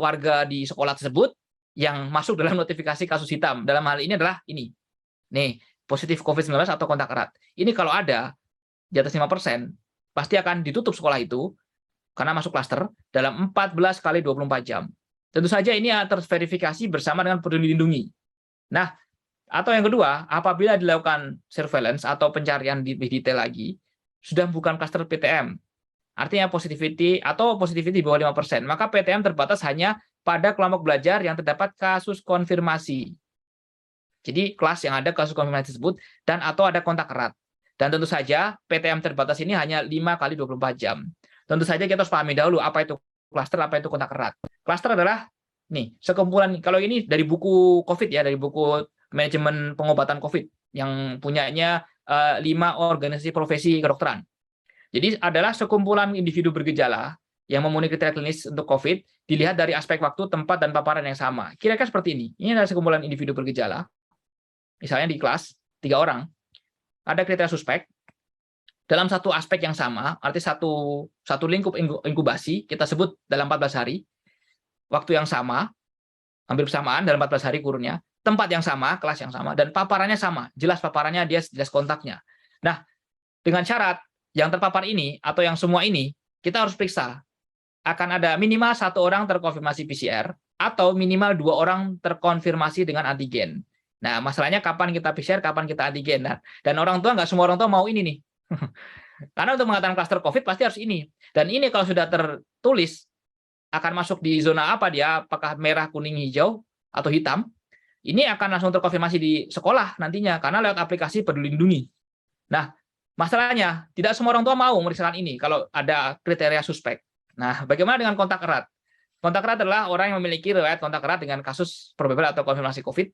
[SPEAKER 3] warga di sekolah tersebut yang masuk dalam notifikasi kasus hitam. Dalam hal ini adalah ini. Nih, positif COVID-19 atau kontak erat. Ini kalau ada di atas 5%, pasti akan ditutup sekolah itu karena masuk klaster dalam 14 kali 24 jam. Tentu saja ini terverifikasi bersama dengan Peduli Lindungi. Nah, atau yang kedua, apabila dilakukan surveillance atau pencarian lebih detail lagi, sudah bukan klaster PTM. Artinya positivity di bawah 5%, maka PTM terbatas hanya pada kelompok belajar yang terdapat kasus konfirmasi. Jadi kelas yang ada kasus konfirmasi tersebut dan atau ada kontak erat. Dan tentu saja PTM terbatas ini hanya 5 kali 24 jam. Tentu saja kita harus pahami dahulu apa itu klaster, apa itu kontak erat. Klaster adalah sekumpulan, kalau ini dari buku COVID ya, dari buku manajemen pengobatan COVID yang punyanya 5 organisasi profesi kedokteran. Jadi adalah sekumpulan individu bergejala yang memenuhi kriteria klinis untuk COVID, dilihat dari aspek waktu, tempat, dan paparan yang sama. Kira-kira seperti ini. Ini adalah sekumpulan individu bergejala. Misalnya di kelas 3 orang, ada kriteria suspek, dalam satu aspek yang sama, arti satu lingkup inkubasi, kita sebut dalam 14 hari, waktu yang sama, hampir bersamaan dalam 14 hari kurunnya, tempat yang sama, kelas yang sama, dan paparannya sama, jelas paparannya, dia jelas kontaknya. Nah, dengan syarat yang terpapar ini atau yang semua ini, kita harus periksa. Akan ada minimal 1 orang terkonfirmasi PCR atau minimal 2 orang terkonfirmasi dengan antigen. Nah, masalahnya kapan kita PCR, kapan kita antigen. Nah, dan orang tua, nggak semua orang tua mau ini nih. Karena untuk mengatakan klaster COVID pasti harus ini. Dan ini kalau sudah tertulis, akan masuk di zona apa dia, apakah merah, kuning, hijau, atau hitam, ini akan langsung terkonfirmasi di sekolah nantinya, karena lewat aplikasi Peduli Lindungi. Nah, masalahnya, tidak semua orang tua mau memeriksakan ini kalau ada kriteria suspek. Nah, bagaimana dengan kontak erat? Kontak erat adalah orang yang memiliki riwayat kontak erat dengan kasus probable atau konfirmasi COVID.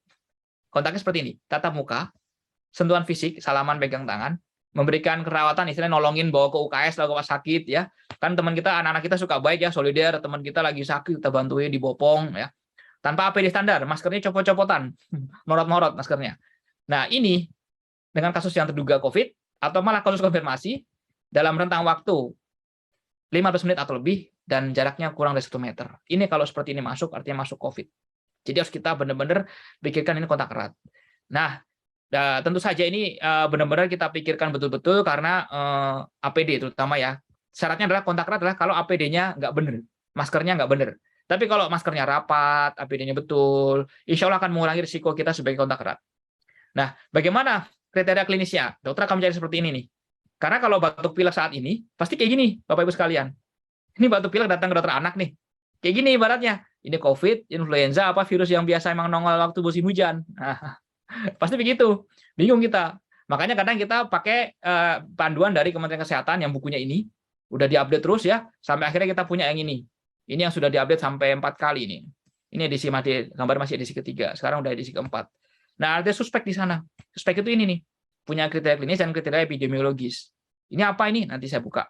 [SPEAKER 3] Kontaknya seperti ini, tatap muka, sentuhan fisik, salaman, pegang tangan, memberikan kerawatan, istilahnya nolongin bawa ke UKS, lalu sakit, ya. Kan teman kita, anak-anak kita suka baik ya, solider, teman kita lagi sakit, kita bantuin, dibopong, ya. Tanpa APD standar, maskernya copot-copotan, morot-morot maskernya. Nah, ini dengan kasus yang terduga COVID, atau malah kasus konfirmasi, dalam rentang waktu 15 menit atau lebih, dan jaraknya kurang dari 1 meter. Ini kalau seperti ini masuk, artinya masuk COVID. Jadi harus kita benar-benar pikirkan ini kontak erat. Nah, tentu saja ini benar-benar kita pikirkan betul-betul karena APD terutama ya. Syaratnya adalah kontak erat adalah kalau APD-nya nggak benar, maskernya nggak benar. Tapi kalau maskernya rapat, APD-nya betul, insya Allah akan mengurangi risiko kita sebagai kontak erat. Nah, bagaimana kriteria klinisnya? Dokter akan mencari seperti ini nih. Karena kalau batuk pilek saat ini, pasti kayak gini, Bapak-Ibu sekalian. Ini batuk pilek datang ke dokter anak nih. Kayak gini ibaratnya. Ini COVID, influenza, apa virus yang biasa emang nongol waktu musim hujan. Nah, pasti begitu. Bingung kita. Makanya kadang kita pakai panduan dari Kementerian Kesehatan yang bukunya ini. Udah diupdate terus ya, sampai akhirnya kita punya yang ini. Ini yang sudah diupdate sampai 4 kali ini. Ini edisi gambar masih edisi ketiga. Sekarang udah edisi keempat. Nah, ada suspek di sana. Suspek itu ini nih. Punya kriteria klinis dan kriteria epidemiologis. Ini apa ini? Nanti saya buka.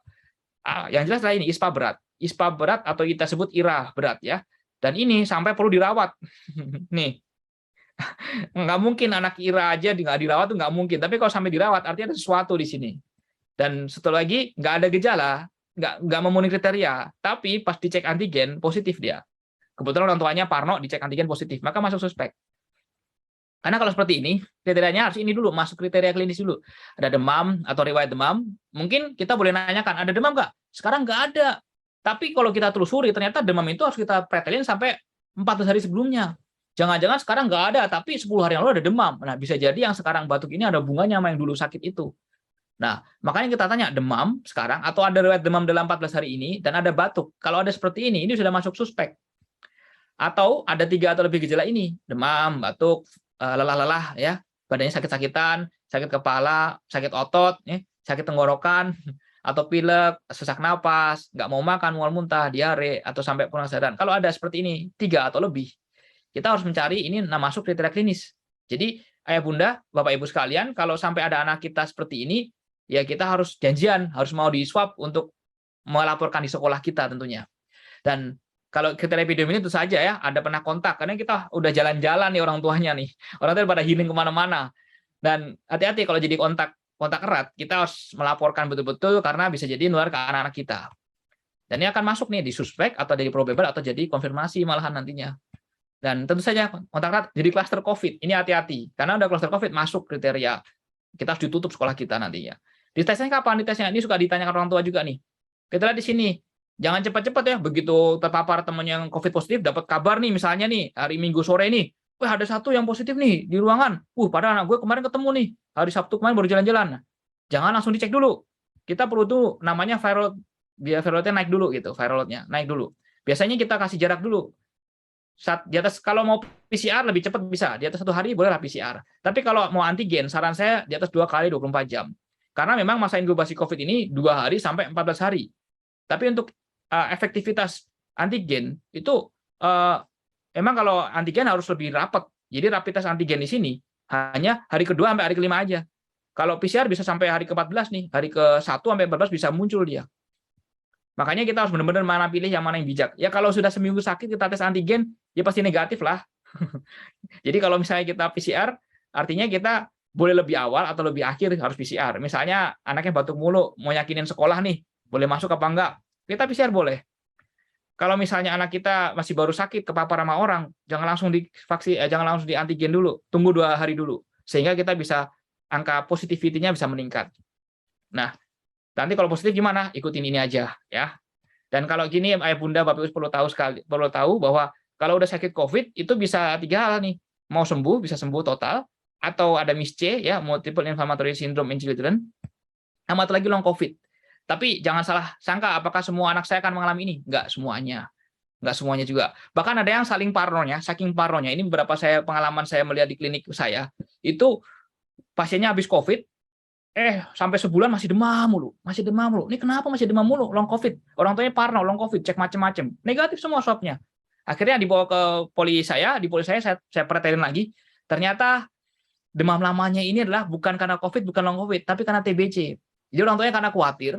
[SPEAKER 3] Yang jelas adalah ini ISPA berat. ISPA berat atau kita sebut IRA berat ya. Dan ini sampai perlu dirawat. Nih. Nggak mungkin anak IRA aja nggak dirawat tuh nggak mungkin. Tapi kalau sampai dirawat artinya ada sesuatu di sini. Dan satu lagi nggak ada gejala, nggak memenuhi kriteria. Tapi pas dicek antigen positif dia. Kebetulan orang tuanya parno dicek antigen positif, maka masuk suspek. Karena kalau seperti ini, kriterianya harus ini dulu, masuk kriteria klinis dulu. Ada demam atau riwayat demam, mungkin kita boleh nanyakan, ada demam nggak? Sekarang nggak ada. Tapi kalau kita telusuri, ternyata demam itu harus kita pretelin sampai 14 hari sebelumnya. Jangan-jangan sekarang nggak ada, tapi 10 hari yang lalu ada demam. Nah, bisa jadi yang sekarang batuk ini ada hubungannya sama yang dulu sakit itu. Nah, makanya kita tanya, demam sekarang, atau ada riwayat demam dalam 14 hari ini, dan ada batuk. Kalau ada seperti ini sudah masuk suspek. Atau ada 3 atau lebih gejala ini, demam, batuk, lelah-lelah ya, badannya sakit-sakitan, sakit kepala, sakit otot, ya, sakit tenggorokan, atau pilek, sesak napas, nggak mau makan, mual muntah, diare, atau sampai kurang sadar. Kalau ada seperti ini 3 atau lebih, kita harus mencari ini masuk kriteria klinis. Jadi ayah bunda, bapak ibu sekalian, kalau sampai ada anak kita seperti ini, ya kita harus janjian, harus mau di swab untuk melaporkan di sekolah kita tentunya. Dan kalau kriteria epidemi itu saja ya, ada pernah kontak, karena kita udah jalan-jalan nih orang tuanya nih. Orang tua pada healing kemana-mana. Dan hati-hati kalau jadi kontak erat, kita harus melaporkan betul-betul karena bisa jadi nular ke anak-anak kita. Dan ini akan masuk nih di suspek atau jadi probable atau jadi konfirmasi malahan nantinya. Dan tentu saja kontak erat jadi klaster COVID. Ini hati-hati, karena udah klaster COVID masuk kriteria. Kita harus ditutup sekolah kita nantinya. Ditesnya kapan? Ditesnya ini suka ditanyakan orang tua juga nih. Kita lihat di sini. Jangan cepat-cepat ya, begitu terpapar teman yang COVID positif, dapat kabar nih, misalnya nih, hari Minggu sore nih, wah ada 1 yang positif nih di ruangan, padahal anak gue kemarin ketemu nih, hari Sabtu kemarin baru jalan-jalan. Jangan langsung dicek dulu. Kita perlu tuh namanya viral load, biar viral load-nya naik dulu gitu, viral load-nya naik dulu. Biasanya kita kasih jarak dulu. Saat di atas, kalau mau PCR lebih cepat bisa, di atas 1 hari bolehlah PCR. Tapi kalau mau antigen, saran saya di atas 2 kali 24 jam. Karena memang masa inkubasi COVID ini 2 hari sampai 14 hari. Tapi untuk efektivitas antigen itu emang kalau antigen harus lebih rapat. Jadi rapid test antigen di sini hanya hari kedua sampai hari kelima aja. Kalau PCR bisa sampai hari ke-14 nih, hari ke-1 sampai 14 bisa muncul dia. Makanya kita harus benar-benar mana pilih yang mana yang bijak. Ya kalau sudah seminggu sakit kita tes antigen, ya pasti negatif lah. Jadi kalau misalnya kita PCR, artinya kita boleh lebih awal atau lebih akhir harus PCR. Misalnya anaknya batuk mulu, mau yakinin sekolah nih, boleh masuk apa enggak? Kita PCR boleh. Kalau misalnya anak kita masih baru sakit, kepapar sama orang, jangan langsung divaksin, jangan langsung di antigen dulu, tunggu 2 hari dulu, sehingga kita bisa angka positivity-nya bisa meningkat. Nah, nanti kalau positif gimana? Ikutin ini aja ya. Dan kalau gini, ayah bunda, bapak ibu perlu tahu bahwa kalau udah sakit COVID itu bisa 3 hal nih, mau sembuh, bisa sembuh total, atau ada MIS-C ya, multiple inflammatory syndrome in children, sama lagi long COVID. Tapi jangan salah sangka apakah semua anak saya akan mengalami ini? Enggak semuanya. Enggak semuanya juga. Bahkan ada yang saking parnonya. Ini beberapa pengalaman saya melihat di klinik saya, itu pasiennya habis COVID, sampai sebulan masih demam mulu. Ini kenapa masih demam mulu? Long COVID. Orang tuanya parno, long COVID, cek macam-macam. Negatif semua swabnya. Akhirnya dibawa ke poli saya, saya pretelin lagi. Ternyata demam lamanya ini adalah bukan karena COVID, bukan long COVID, tapi karena TBC. Jadi orang tuanya karena khawatir,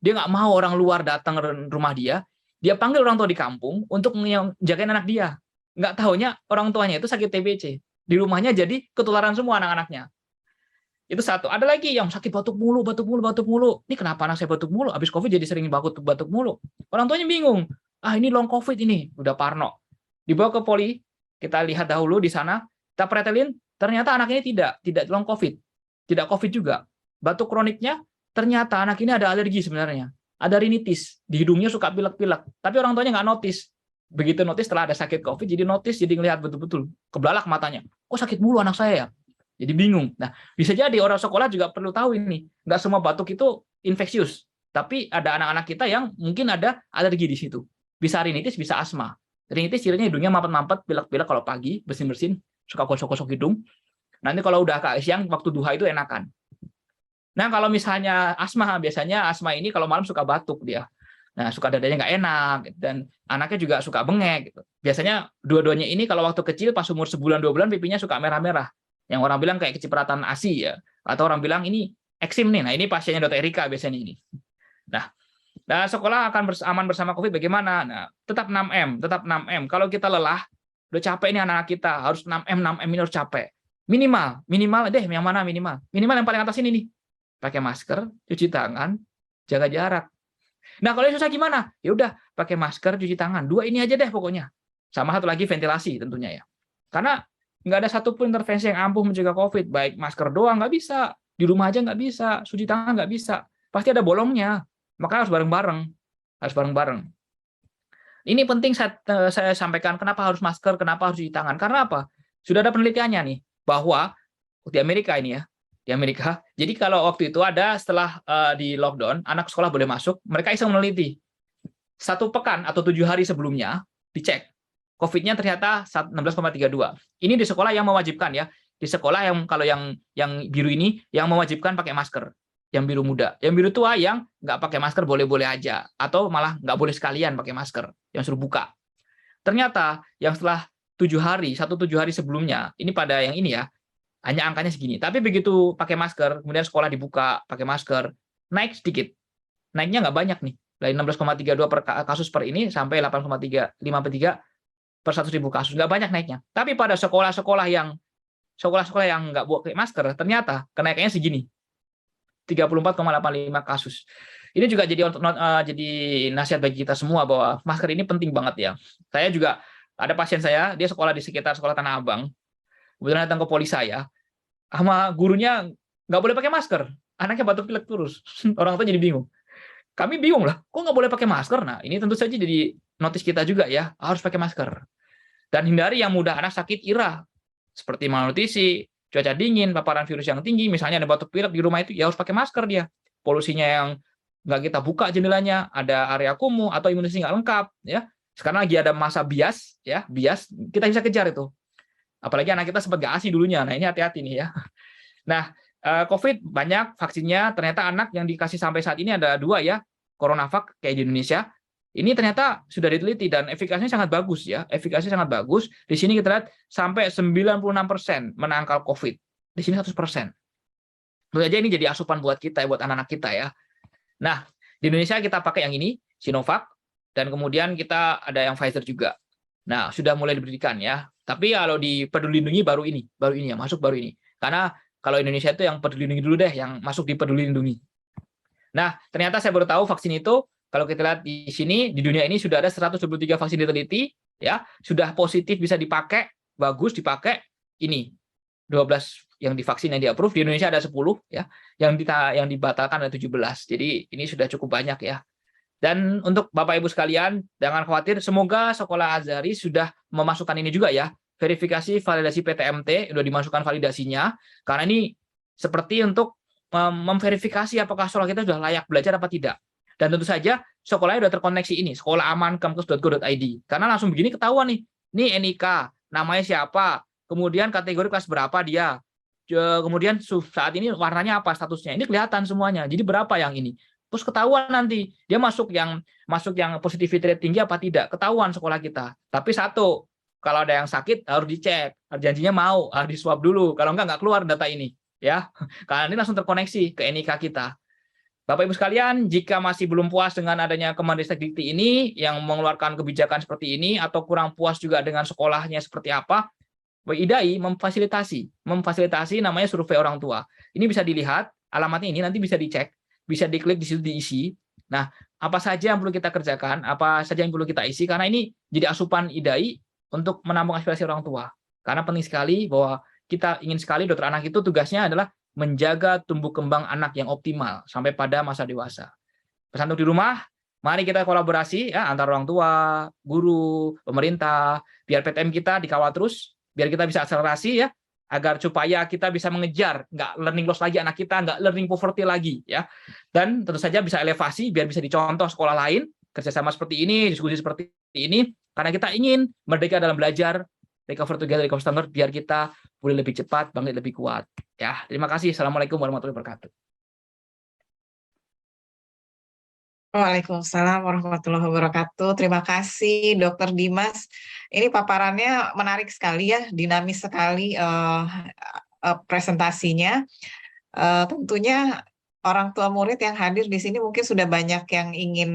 [SPEAKER 3] dia nggak mau orang luar datang ke rumah dia panggil orang tua di kampung untuk menjagain anak dia. Nggak taunya orang tuanya itu sakit TBC. Di rumahnya jadi ketularan semua anak-anaknya. Itu satu. Ada lagi yang sakit batuk mulu. Ini kenapa anak saya batuk mulu? Habis COVID jadi sering batuk mulu. Orang tuanya bingung. Ini long COVID ini. Udah parno. Dibawa ke poli, kita lihat dahulu di sana, kita pretelin, ternyata anak ini tidak long COVID. Tidak COVID juga. Batuk kroniknya, ternyata anak ini ada alergi sebenarnya. Ada rinitis. Di hidungnya suka pilek-pilek. Tapi orang tuanya nggak notice. Begitu notice setelah ada sakit COVID, jadi notice, jadi ngelihat betul-betul. Kebelalak matanya. Kok sakit mulu anak saya ya? Jadi bingung. Nah, bisa jadi orang sekolah juga perlu tahu ini. Nggak semua batuk itu infeksius. Tapi ada anak-anak kita yang mungkin ada alergi di situ. Bisa rinitis, bisa asma. Rinitis cirinya hidungnya mampet-mampet, pilek-pilek kalau pagi, bersin-bersin, suka gosok-gosok hidung. Nanti kalau udah siang, waktu duha itu enakan. Nah, kalau misalnya asma, biasanya asma ini kalau malam suka batuk dia. Nah, suka dadanya nggak enak, dan anaknya juga suka bengek. Gitu. Biasanya dua-duanya ini kalau waktu kecil, pas umur sebulan, 2 bulan, pipinya suka merah-merah. Yang orang bilang kayak kecipratan ASI ya. Atau orang bilang ini eksim nih. Nah, ini pasiennya Dr. Erika biasanya ini. Nah, sekolah akan aman bersama COVID bagaimana? Nah, tetap 6M. Kalau kita lelah, udah capek ini anak-anak kita, harus 6M ini harus capek. Minimal deh, yang mana minimal? Minimal yang paling atas ini nih. Pakai masker, cuci tangan, jaga jarak. Nah, kalau susah gimana? Ya udah, pakai masker, cuci tangan. 2 ini aja deh pokoknya. Sama satu lagi ventilasi tentunya ya. Karena nggak ada satupun intervensi yang ampuh mencegah COVID. Baik masker doang nggak bisa, di rumah aja nggak bisa, cuci tangan nggak bisa. Pasti ada bolongnya. Maka harus bareng-bareng. Ini penting saya sampaikan kenapa harus masker, kenapa harus cuci tangan. Karena apa? Sudah ada penelitiannya nih, bahwa di Amerika ini ya, di Amerika. Jadi kalau waktu itu ada setelah di lockdown, anak sekolah boleh masuk, mereka iseng meneliti. 1 pekan atau 7 hari sebelumnya dicek. COVID-nya ternyata 16,32. Ini di sekolah yang mewajibkan ya. Di sekolah yang kalau yang biru ini yang mewajibkan pakai masker. Yang biru muda. Yang biru tua yang nggak pakai masker boleh-boleh aja. Atau malah nggak boleh sekalian pakai masker. Yang suruh buka. Ternyata yang setelah 7 hari, 1 7 hari sebelumnya, ini pada yang ini ya, hanya angkanya segini. Tapi begitu pakai masker, kemudian sekolah dibuka, pakai masker, naik sedikit. Naiknya nggak banyak nih. Dari 16,32 per kasus per ini sampai 8,53 per 100.000 kasus. Nggak banyak naiknya. Tapi pada sekolah-sekolah yang nggak pakai masker, ternyata kenaikannya segini. 34,85 kasus. Ini juga jadi nasihat bagi kita semua bahwa masker ini penting banget ya. Saya juga, ada pasien saya, dia sekolah di sekitar sekolah Tanah Abang. Kebetulan datang ke poli saya, sama gurunya nggak boleh pakai masker. Anaknya batuk pilek terus. Orang tua jadi bingung. Kami bingung lah, kok nggak boleh pakai masker? Nah, ini tentu saja jadi notis kita juga ya, harus pakai masker. Dan hindari yang mudah anak sakit IRA, seperti malnutrisi, cuaca dingin, paparan virus yang tinggi, misalnya ada batuk pilek di rumah itu, ya harus pakai masker dia. Polusinya yang nggak kita buka jendelanya, ada area kumuh atau imunisasi nggak lengkap, ya. Sekarang lagi ada masa bias, ya, bias kita bisa kejar itu. Apalagi anak kita sempat nggak ASI dulunya, nah ini hati-hati nih ya. Nah, COVID banyak vaksinnya, ternyata anak yang dikasih sampai saat ini ada 2 ya, CoronaVac kayak di Indonesia. Ini ternyata sudah diteliti dan efikasinya sangat bagus ya, efikasinya sangat bagus. Di sini kita lihat sampai 96% menangkal COVID. Di sini 100%. Tentu saja ini jadi asupan buat kita, buat anak-anak kita ya. Nah, di Indonesia kita pakai yang ini, Sinovac, dan kemudian kita ada yang Pfizer juga. Nah, sudah mulai diberikan ya. Tapi kalau di Peduli Lindungi baru ini ya, masuk baru ini. Karena Kalau Indonesia itu yang Peduli Lindungi dulu deh, yang masuk di Peduli Lindungi. Nah, ternyata saya baru tahu vaksin itu, kalau kita lihat di sini, di dunia ini sudah ada 123 vaksin diteliti, ya, sudah positif bisa dipakai, bagus dipakai, ini 12 yang divaksin yang di-approve, di Indonesia ada 10, ya, yang dibatalkan ada 17. Jadi ini sudah cukup banyak ya. Dan untuk Bapak Ibu sekalian, jangan khawatir, semoga Sekolah Azhari sudah memasukkan ini juga ya, verifikasi validasi PTMT, sudah dimasukkan validasinya, karena ini seperti untuk memverifikasi apakah sekolah kita sudah layak belajar apa tidak. Dan tentu saja sekolahnya sudah terkoneksi ini, sekolahaman.kemkes.go.id. Karena langsung begini ketahuan nih, ini NIK, namanya siapa, kemudian kategori kelas berapa dia, kemudian saat ini warnanya apa statusnya, ini kelihatan semuanya. Jadi berapa yang ini? Terus ketahuan nanti dia masuk yang positivity rate tinggi apa tidak, ketahuan sekolah kita. Tapi satu, kalau ada yang sakit harus dicek, janjinya mau harus di swab dulu, kalau enggak keluar data ini ya, karena ini langsung terkoneksi ke NIK kita. Bapak Ibu sekalian, jika masih belum puas dengan adanya Kemendikbudristek ini yang mengeluarkan kebijakan seperti ini, atau kurang puas juga dengan sekolahnya seperti apa, WIDAI memfasilitasi namanya survei orang tua. Ini bisa dilihat, alamatnya ini nanti bisa dicek, bisa diklik di situ diisi. Nah, apa saja yang perlu kita kerjakan, apa saja yang perlu kita isi, karena ini jadi asupan IDAI untuk menampung aspirasi orang tua. Karena penting sekali bahwa kita ingin sekali dokter anak itu tugasnya adalah menjaga tumbuh kembang anak yang optimal sampai pada masa dewasa. Pesan untuk di rumah, mari kita kolaborasi ya antara orang tua, guru, pemerintah, biar PTM kita dikawal terus, biar kita bisa akselerasi ya, agar supaya kita bisa mengejar, nggak learning loss lagi anak kita, nggak learning poverty lagi ya. Dan tentu saja bisa elevasi biar bisa dicontoh sekolah lain, kerjasama seperti ini, diskusi seperti ini, karena kita ingin merdeka dalam belajar, recover together, recover stronger, biar kita boleh lebih cepat, bangkit lebih kuat. Ya, terima kasih. Assalamualaikum warahmatullahi wabarakatuh.
[SPEAKER 2] Waalaikumsalam warahmatullahi wabarakatuh. Terima kasih Dr. Dimas. Ini paparannya menarik sekali ya, dinamis sekali presentasinya. Tentunya orang tua murid yang hadir di sini mungkin sudah banyak yang ingin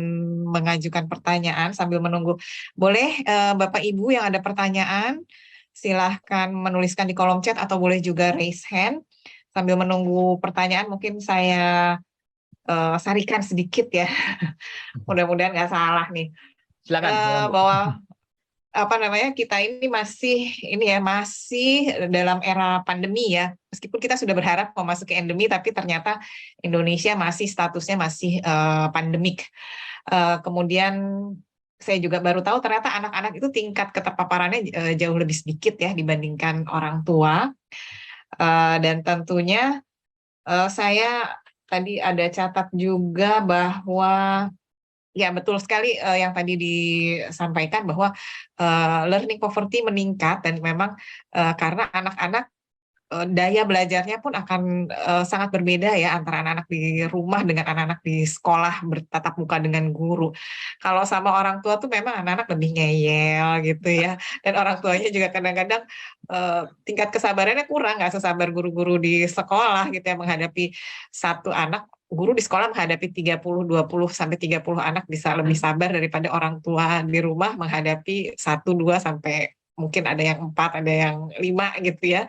[SPEAKER 2] mengajukan pertanyaan sambil menunggu. Boleh Bapak Ibu yang ada pertanyaan, silahkan menuliskan di kolom chat atau boleh juga raise hand. Sambil menunggu pertanyaan mungkin saya sarikan sedikit ya, mudah-mudahan nggak salah nih.
[SPEAKER 3] Silakan.
[SPEAKER 2] Bahwa kita ini masih dalam era pandemi ya. Meskipun kita sudah berharap memasuki endemi, tapi ternyata Indonesia statusnya masih pandemik. Kemudian saya juga baru tahu ternyata anak-anak itu tingkat keterpaparannya jauh lebih sedikit ya dibandingkan orang tua. Dan tentunya saya tadi ada catat juga bahwa ya betul sekali yang tadi disampaikan bahwa learning poverty meningkat dan memang karena anak-anak daya belajarnya pun akan sangat berbeda ya antara anak-anak di rumah dengan anak-anak di sekolah bertatap muka dengan guru. Kalau sama orang tua tuh memang anak-anak lebih ngeyel gitu ya, dan orang tuanya juga kadang-kadang tingkat kesabarannya kurang, nggak sesabar guru-guru di sekolah gitu ya menghadapi satu anak. Guru di sekolah menghadapi 20 sampai 30 anak bisa lebih sabar daripada orang tua di rumah menghadapi 1, 2 sampai mungkin ada yang 4, ada yang 5 gitu ya.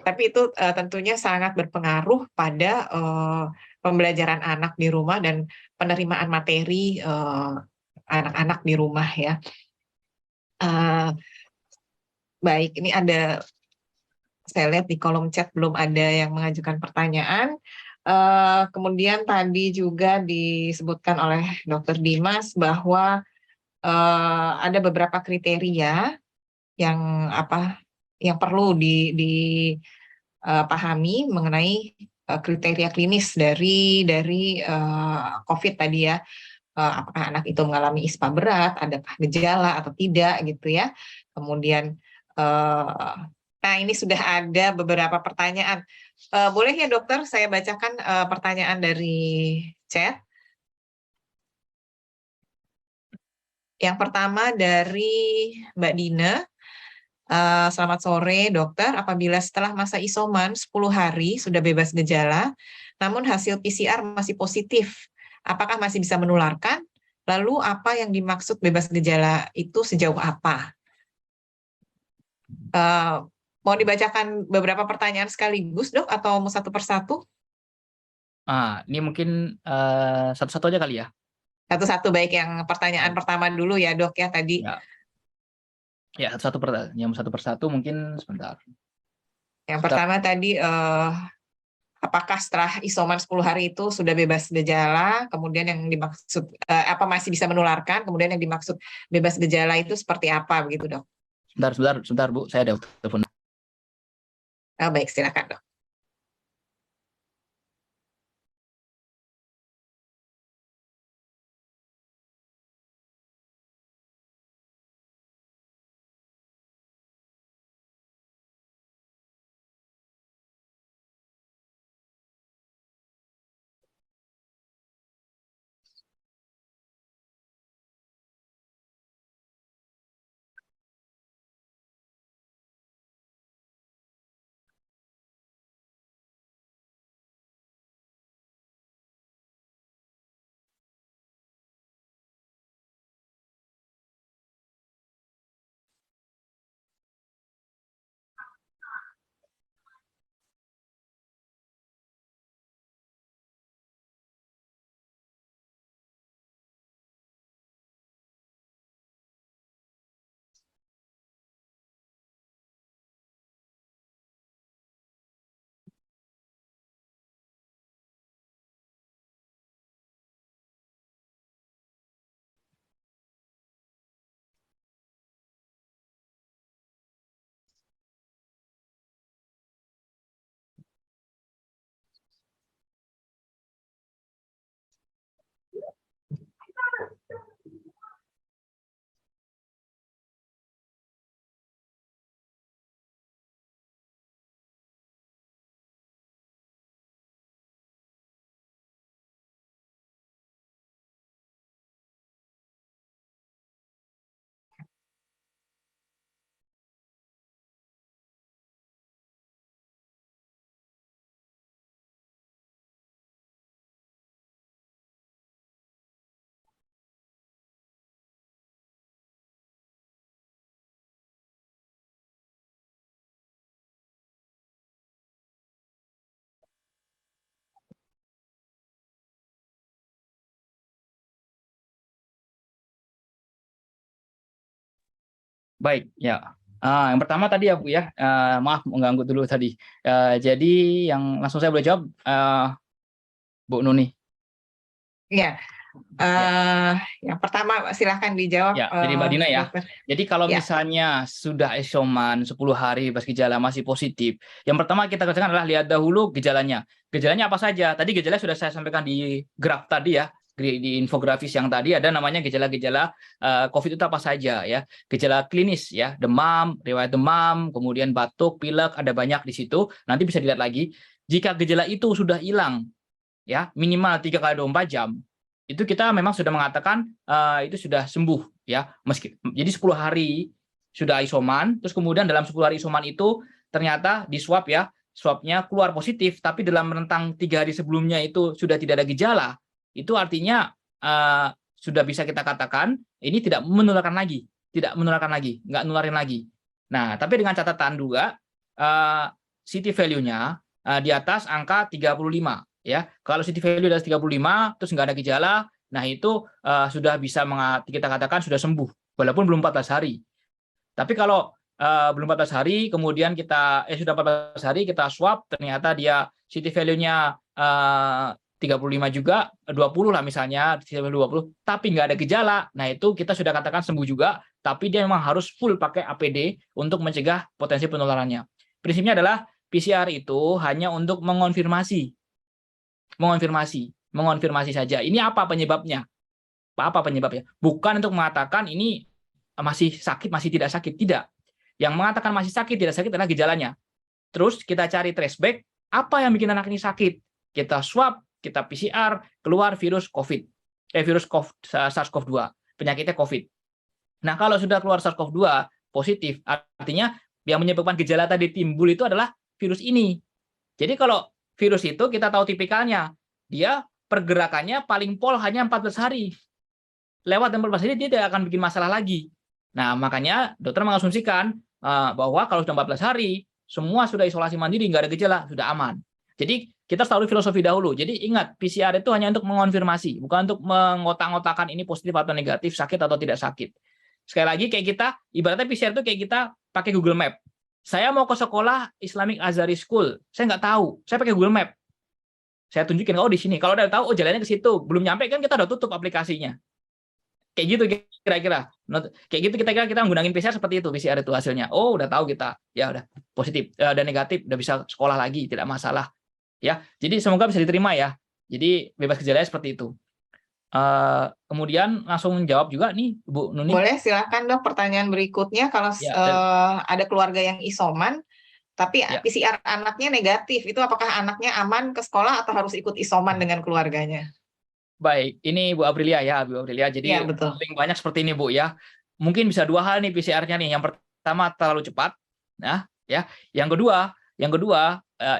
[SPEAKER 2] Tapi itu tentunya sangat berpengaruh pada pembelajaran anak di rumah dan penerimaan materi anak-anak di rumah ya. Baik, ini ada, saya lihat di kolom chat belum ada yang mengajukan pertanyaan. Kemudian tadi juga disebutkan oleh Dr. Dimas bahwa ada beberapa kriteria yang perlu dipahami mengenai kriteria klinis dari COVID tadi ya. Apakah anak itu mengalami ISPA berat, adakah gejala atau tidak gitu ya. Kemudian nah ini sudah ada beberapa pertanyaan. Boleh ya dokter saya bacakan pertanyaan dari chat. Yang pertama dari Mbak Dina. Selamat sore dokter, apabila setelah masa isoman 10 hari sudah bebas gejala, namun hasil PCR masih positif, apakah masih bisa menularkan? Lalu apa yang dimaksud bebas gejala itu sejauh apa? Mau dibacakan beberapa pertanyaan sekaligus, Dok, atau mau satu persatu?
[SPEAKER 3] Ini mungkin satu-satu aja kali ya.
[SPEAKER 2] Satu-satu, baik. Yang pertanyaan pertama dulu ya, Dok, ya tadi.
[SPEAKER 3] Ya, satu persatu mungkin sebentar.
[SPEAKER 2] Yang pertama tadi, apakah setelah isoman 10 hari itu sudah bebas gejala, kemudian yang dimaksud apa masih bisa menularkan, kemudian yang dimaksud bebas gejala itu seperti apa begitu, Dok?
[SPEAKER 3] Sebentar Bu, saya ada telepon.
[SPEAKER 2] Baik, silakan, Dok.
[SPEAKER 3] Baik, ya. Yang pertama tadi ya Bu ya, maaf mengganggu dulu tadi. Jadi yang langsung saya boleh jawab, Bu Nuni.
[SPEAKER 2] Iya. Yang pertama silahkan dijawab.
[SPEAKER 3] Ya, jadi Mbak Dina ya.
[SPEAKER 2] Dokter.
[SPEAKER 3] Jadi kalau misalnya sudah isoman 10 hari bebas gejala masih positif, yang pertama kita kerjakan adalah lihat dahulu gejalanya. Gejalanya apa saja? Tadi gejalanya sudah saya sampaikan di graf tadi ya, di infografis yang tadi ada namanya gejala-gejala COVID itu apa saja ya. Gejala klinis ya, demam, riwayat demam, kemudian batuk, pilek, ada banyak di situ. Nanti bisa dilihat lagi. Jika gejala itu sudah hilang ya, minimal 3 kali 24 jam, itu kita memang sudah mengatakan itu sudah sembuh ya. Jadi 10 hari sudah isoman, terus kemudian dalam 10 hari isoman itu ternyata di swab ya, swabnya keluar positif, tapi dalam rentang 3 hari sebelumnya itu sudah tidak ada gejala, itu artinya sudah bisa kita katakan ini tidak menularkan lagi, nggak nularin lagi. Nah, tapi dengan catatan juga CT value-nya di atas angka 35. Ya, kalau CT value di atas 35 terus nggak ada gejala, nah itu sudah bisa kita katakan sudah sembuh walaupun belum 14 hari. Tapi kalau belum 14 hari kemudian kita sudah 14 hari kita swab ternyata dia CT value-nya 35 juga, 20 lah misalnya, 20, tapi nggak ada gejala, nah itu kita sudah katakan sembuh juga, tapi dia memang harus full pakai APD untuk mencegah potensi penularannya. Prinsipnya adalah PCR itu hanya untuk mengonfirmasi saja. Ini apa penyebabnya? Bukan untuk mengatakan ini masih sakit, masih tidak sakit. Tidak. Yang mengatakan masih sakit, tidak sakit adalah gejalanya. Terus kita cari traceback, apa yang bikin anak ini sakit? Kita swab, kita PCR, keluar virus COVID. SARS-CoV-2. Penyakitnya COVID. Nah, kalau sudah keluar SARS-CoV-2 positif, artinya yang menyebabkan gejala tadi timbul itu adalah virus ini. Jadi kalau virus itu kita tahu tipikalnya, dia pergerakannya paling pol hanya 14 hari. Lewat 14 hari dia tidak akan bikin masalah lagi. Nah, makanya dokter mengasumsikan bahwa kalau sudah 14 hari, semua sudah isolasi mandiri, nggak ada gejala, sudah aman. Jadi kita selalu filosofi dahulu. Jadi ingat, PCR itu hanya untuk mengonfirmasi, bukan untuk mengotak-ngotakan ini positif atau negatif, sakit atau tidak sakit. Sekali lagi, kayak kita, ibaratnya PCR itu kayak kita pakai Google Map. Saya mau ke sekolah Islamic Azhari School, saya nggak tahu, saya pakai Google Map. Saya tunjukin, oh di sini. Kalau udah tahu, oh jalannya ke situ. Belum nyampe kan kita udah tutup aplikasinya. Kayak gitu kira-kira. Kayak gitu kita menggunakan PCR seperti itu, PCR itu hasilnya. Oh, udah tahu kita. Ya udah positif dan negatif, udah bisa sekolah lagi, tidak masalah. Ya. Jadi semoga bisa diterima ya. Jadi bebas gejala seperti itu. Kemudian langsung jawab juga nih Bu Nuni.
[SPEAKER 2] Boleh, silakan Dok, pertanyaan berikutnya. Kalau ada keluarga yang isoman tapi PCR anaknya negatif, itu apakah anaknya aman ke sekolah atau harus ikut isoman dengan keluarganya?
[SPEAKER 3] Baik, ini Bu Aprilia ya, Bu Aprilia. Jadi paling banyak seperti ini Bu ya. Mungkin bisa dua hal nih PCR-nya nih. Yang pertama terlalu cepat, nah ya. Yang kedua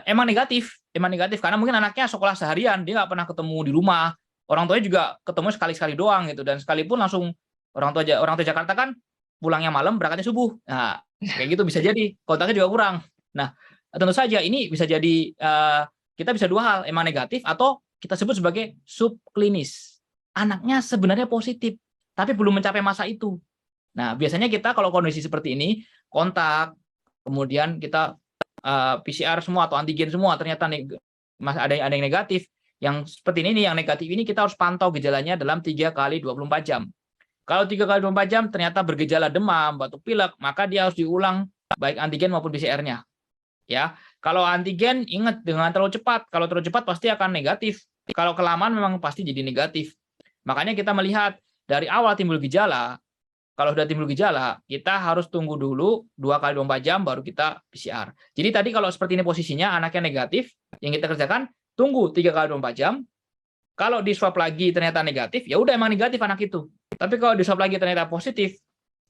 [SPEAKER 3] emang negatif karena mungkin anaknya sekolah seharian, dia nggak pernah ketemu di rumah. Orang tuanya juga ketemu sekali-sekali doang gitu, dan sekalipun langsung orang tua Jakarta kan pulangnya malam, berangkatnya subuh. Nah, kayak gitu bisa jadi kontaknya juga kurang. Nah, tentu saja ini bisa jadi kita bisa dua hal, emang negatif atau kita sebut sebagai subklinis. Anaknya sebenarnya positif, tapi belum mencapai masa itu. Nah, biasanya kita kalau kondisi seperti ini, kontak, kemudian kita PCR semua atau antigen semua, ternyata masih ada yang negatif. Yang seperti ini, yang negatif ini kita harus pantau gejalanya dalam 3 kali 24 jam. Kalau 3 kali 24 jam ternyata bergejala demam, batuk pilek, maka dia harus diulang baik antigen maupun PCR-nya. Ya, kalau antigen ingat dengan terlalu cepat, kalau terlalu cepat pasti akan negatif. Kalau kelamaan memang pasti jadi negatif. Makanya kita melihat dari awal timbul gejala, kalau sudah timbul gejala, kita harus tunggu dulu 2 kali 24 jam baru kita PCR. Jadi tadi kalau seperti ini posisinya anaknya negatif, yang kita kerjakan tunggu 3 kali 24 jam. Kalau di swab lagi ternyata negatif, ya udah emang negatif anak itu. Tapi kalau di swab lagi ternyata positif,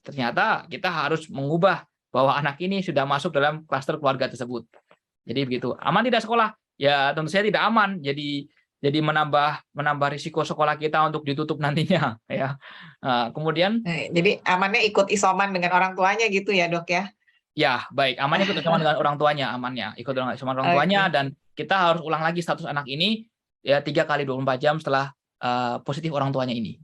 [SPEAKER 3] ternyata kita harus mengubah bahwa anak ini sudah masuk dalam klaster keluarga tersebut. Jadi begitu. Aman tidak sekolah? Ya tentu saja tidak aman. Jadi menambah risiko sekolah kita untuk ditutup nantinya. Ya. Kemudian.
[SPEAKER 2] Jadi amannya ikut isoman dengan orang tuanya gitu ya Dok ya?
[SPEAKER 3] Ya baik. Amannya ikut isoman dengan orang tuanya, amannya ikut isoman orang tuanya, dan kita harus ulang lagi status anak ini ya 3 kali 24 jam setelah positif orang tuanya ini.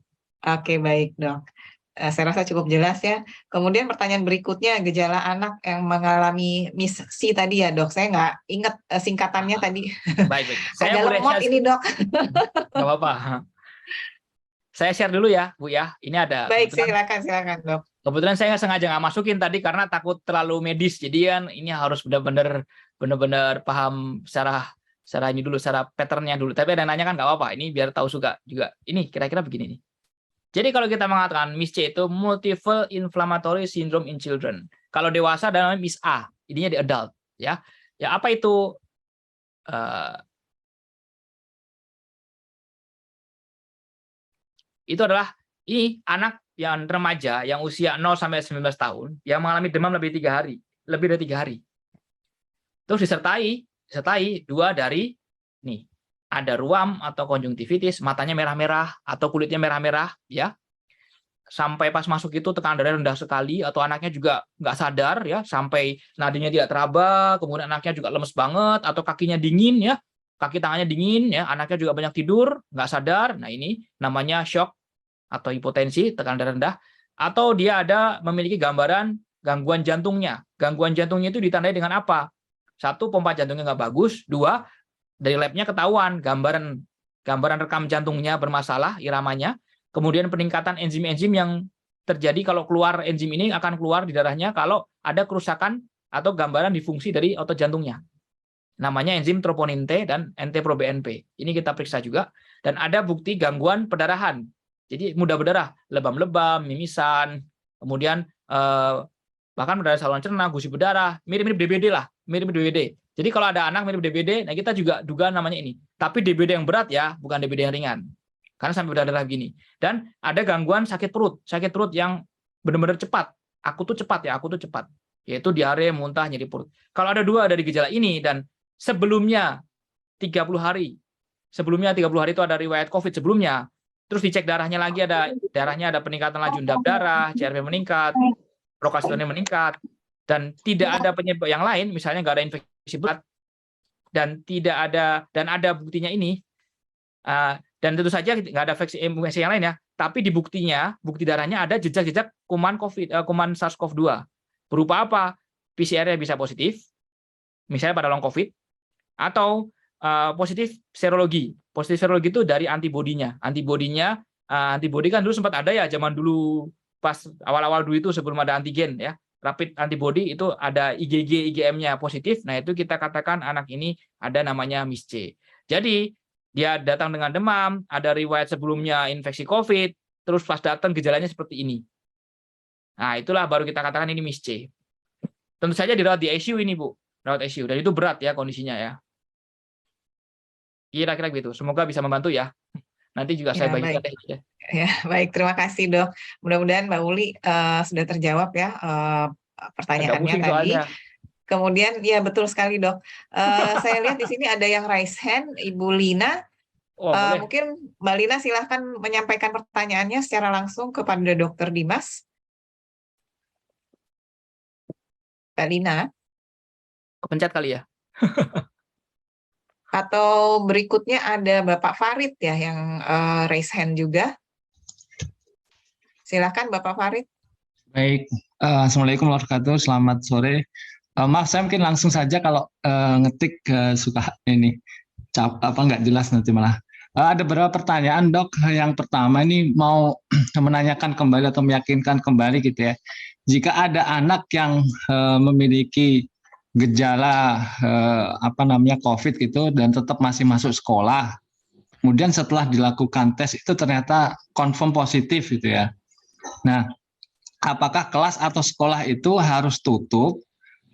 [SPEAKER 2] Oke, baik Dok. Saya rasa cukup jelas ya. Kemudian pertanyaan berikutnya, gejala anak yang mengalami MIS-C tadi ya Dok. Saya nggak ingat singkatannya tadi.
[SPEAKER 3] Baik.
[SPEAKER 2] Saya agak lemot ini Dok.
[SPEAKER 3] Nggak apa-apa. Saya share dulu ya Bu ya. Ini ada.
[SPEAKER 2] Baik, silakan Dok.
[SPEAKER 3] Kebetulan saya sengaja nggak masukin tadi karena takut terlalu medis. Jadi kan ini harus benar-benar paham secara ini dulu, secara patternnya dulu. Tapi ada nanya kan nggak apa-apa. Ini biar tahu juga. Ini kira-kira begini nih. Jadi kalau kita mengatakan MIS-C itu multiple inflammatory syndrome in children. Kalau dewasa ada namanya MIS-A. Ininya di adult. Ya apa itu? Itu adalah ini anak yang remaja yang usia 0 sampai 19 tahun yang mengalami demam lebih dari 3 hari. Terus disertai 2 dari nih, ada ruam atau konjungtivitis, matanya merah-merah atau kulitnya merah-merah ya. Sampai pas masuk itu tekanan darah rendah sekali, atau anaknya juga nggak sadar ya, sampai nadinya tidak teraba, kemudian anaknya juga lemes banget, atau kakinya dingin ya, kaki tangannya dingin ya, anaknya juga banyak tidur, nggak sadar. Nah ini namanya shock atau hipotensi, tekanan darah rendah. Atau dia memiliki gambaran gangguan jantungnya. Gangguan jantungnya itu ditandai dengan apa? 1, pompa jantungnya nggak bagus. 2, dari labnya ketahuan gambaran rekam jantungnya bermasalah, iramanya. Kemudian peningkatan enzim-enzim yang terjadi, kalau keluar enzim ini akan keluar di darahnya kalau ada kerusakan atau gambaran disfungsi dari otot jantungnya. Namanya enzim troponin T dan NT-proBNP. Ini kita periksa juga. Dan ada bukti gangguan perdarahan. Jadi mudah berdarah, lebam-lebam, mimisan, kemudian bahkan berdarah saluran cerna, gusi berdarah, mirip-mirip DBD lah, mirip-mirip DBD. Jadi kalau ada anak mirip DBD, nah kita juga duga namanya ini. Tapi DBD yang berat ya, bukan DBD yang ringan. Karena sampai berdarah begini. Dan ada gangguan sakit perut yang benar-benar cepat. Aku tuh cepat. Yaitu diare, muntah, nyeri perut. Kalau ada 2 dari gejala ini dan sebelumnya 30 hari itu ada riwayat COVID sebelumnya, terus dicek darahnya lagi, ada peningkatan laju endap darah, CRP meningkat, prokalsitonin meningkat, dan tidak ada penyebab yang lain, misalnya nggak ada infeksi berat dan ada buktinya ini, dan tentu saja nggak ada infeksi yang lain ya, tapi di bukti darahnya ada jejak-jejak kuman SARS-CoV-2. Berupa apa? PCR-nya bisa positif, misalnya pada long COVID, atau positif serologi. Positif serologi itu dari antibodinya. Antibodi kan dulu sempat ada ya, zaman dulu pas awal-awal dulu itu sebelum ada antigen ya. Rapid antibody itu ada IgG, IgM-nya positif. Nah, itu kita katakan anak ini ada namanya MIS-C. Jadi, dia datang dengan demam, ada riwayat sebelumnya infeksi COVID, terus pas datang gejalanya seperti ini. Nah, itulah baru kita katakan ini MIS-C. Tentu saja dirawat di ICU ini, Bu. Rawat ICU. Dan itu berat ya kondisinya ya. Kira-kira begitu. Semoga bisa membantu ya. Nanti juga saya bagikan deh.
[SPEAKER 2] Ya, baik. Terima kasih, Dok. Mudah-mudahan Mbak Uli sudah terjawab ya pertanyaannya tadi. Soalnya. Kemudian, ya betul sekali, Dok. Saya lihat di sini ada yang raise hand, Ibu Lina. Mungkin Mbak Lina silahkan menyampaikan pertanyaannya secara langsung kepada Dr. Dimas. Mbak Lina.
[SPEAKER 3] Kepencet kali ya.
[SPEAKER 2] Atau berikutnya ada Bapak Farid ya yang raise hand juga. Silakan Bapak Farid.
[SPEAKER 4] Baik, Assalamualaikum warahmatullahi wabarakatuh. Selamat sore. Maaf, saya mungkin langsung saja kalau ngetik suka ini nggak jelas nanti malah. Ada beberapa pertanyaan, Dok. Yang pertama ini mau menanyakan kembali atau meyakinkan kembali gitu ya. Jika ada anak yang memiliki gejala COVID gitu dan tetap masih masuk sekolah, kemudian setelah dilakukan tes itu ternyata confirm positif gitu ya. Nah, apakah kelas atau sekolah itu harus tutup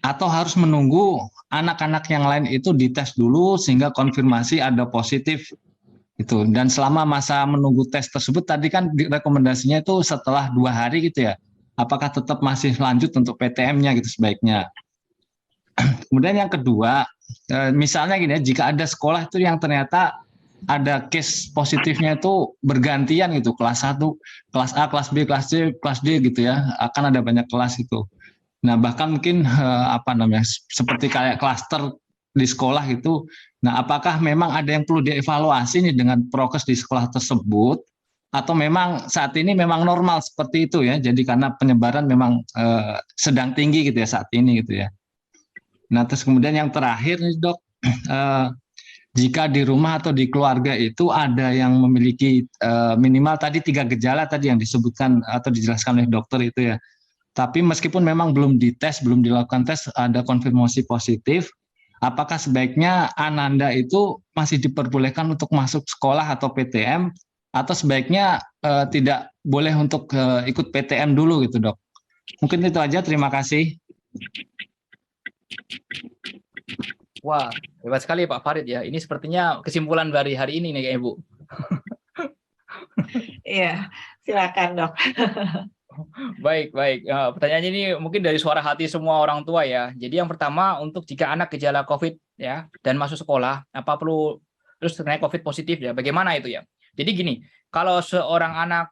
[SPEAKER 4] atau harus menunggu anak-anak yang lain itu dites dulu sehingga konfirmasi ada positif itu? Dan selama masa menunggu tes tersebut tadi kan rekomendasinya itu setelah 2 hari gitu ya. Apakah tetap masih lanjut untuk PTM-nya gitu sebaiknya? Kemudian yang kedua, misalnya gini ya, jika ada sekolah itu yang ternyata ada case positifnya itu bergantian gitu, kelas 1, kelas A, kelas B, kelas C, kelas D gitu ya, akan ada banyak kelas itu. Nah, bahkan mungkin seperti kayak klaster di sekolah gitu. Nah, apakah memang ada yang perlu dievaluasi nih dengan prokes di sekolah tersebut, atau memang saat ini memang normal seperti itu ya? Jadi karena penyebaran memang sedang tinggi gitu ya saat ini gitu ya. Nah, terus kemudian yang terakhir nih, Dok, jika di rumah atau di keluarga itu ada yang memiliki minimal tadi 3 gejala tadi yang disebutkan atau dijelaskan oleh dokter itu ya. Tapi meskipun memang belum dites, belum dilakukan tes, ada konfirmasi positif, apakah sebaiknya Ananda itu masih diperbolehkan untuk masuk sekolah atau PTM, atau sebaiknya tidak boleh untuk ikut PTM dulu gitu, Dok? Mungkin itu aja, terima kasih.
[SPEAKER 3] Wah, hebat sekali Pak Farid ya. Ini sepertinya kesimpulan dari hari ini nih, Ibu.
[SPEAKER 2] Iya, silakan, Dok.
[SPEAKER 3] Baik. Pertanyaannya ini mungkin dari suara hati semua orang tua ya. Jadi yang pertama, untuk jika anak gejala COVID ya dan masuk sekolah, apa perlu terus terkena COVID positif ya? Bagaimana itu ya? Jadi gini, kalau seorang anak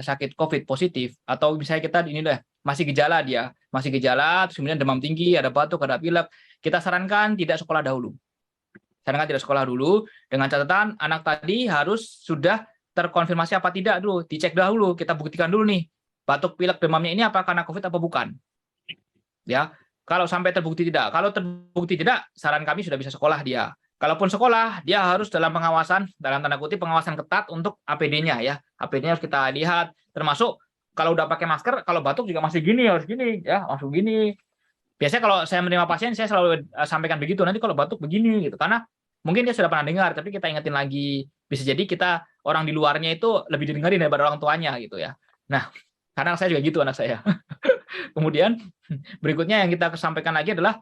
[SPEAKER 3] sakit COVID positif atau misalnya kita ini masih gejala terus kemudian demam tinggi, ada batuk, ada pilek, kita sarankan tidak sekolah dahulu. Dengan catatan anak tadi harus sudah terkonfirmasi apa tidak dulu, dicek dahulu, kita buktikan dulu nih, batuk, pilek, demamnya ini apakah karena COVID apa bukan. Ya, kalau sampai terbukti tidak, saran kami sudah bisa sekolah dia. Kalaupun sekolah, dia harus dalam pengawasan, dalam tanda kutip pengawasan ketat untuk APD-nya ya. APD-nya harus kita lihat, termasuk kalau udah pakai masker, kalau batuk juga masih gini, harus gini ya, masuk gini. Biasanya kalau saya menerima pasien, saya selalu sampaikan begitu, nanti kalau batuk begini gitu. Karena mungkin dia sudah pernah dengar, tapi kita ingetin lagi. Bisa jadi kita orang di luarnya itu lebih didengarin daripada orang tuanya gitu ya. Nah, karena saya juga gitu anak saya. Kemudian berikutnya yang kita sampaikan lagi adalah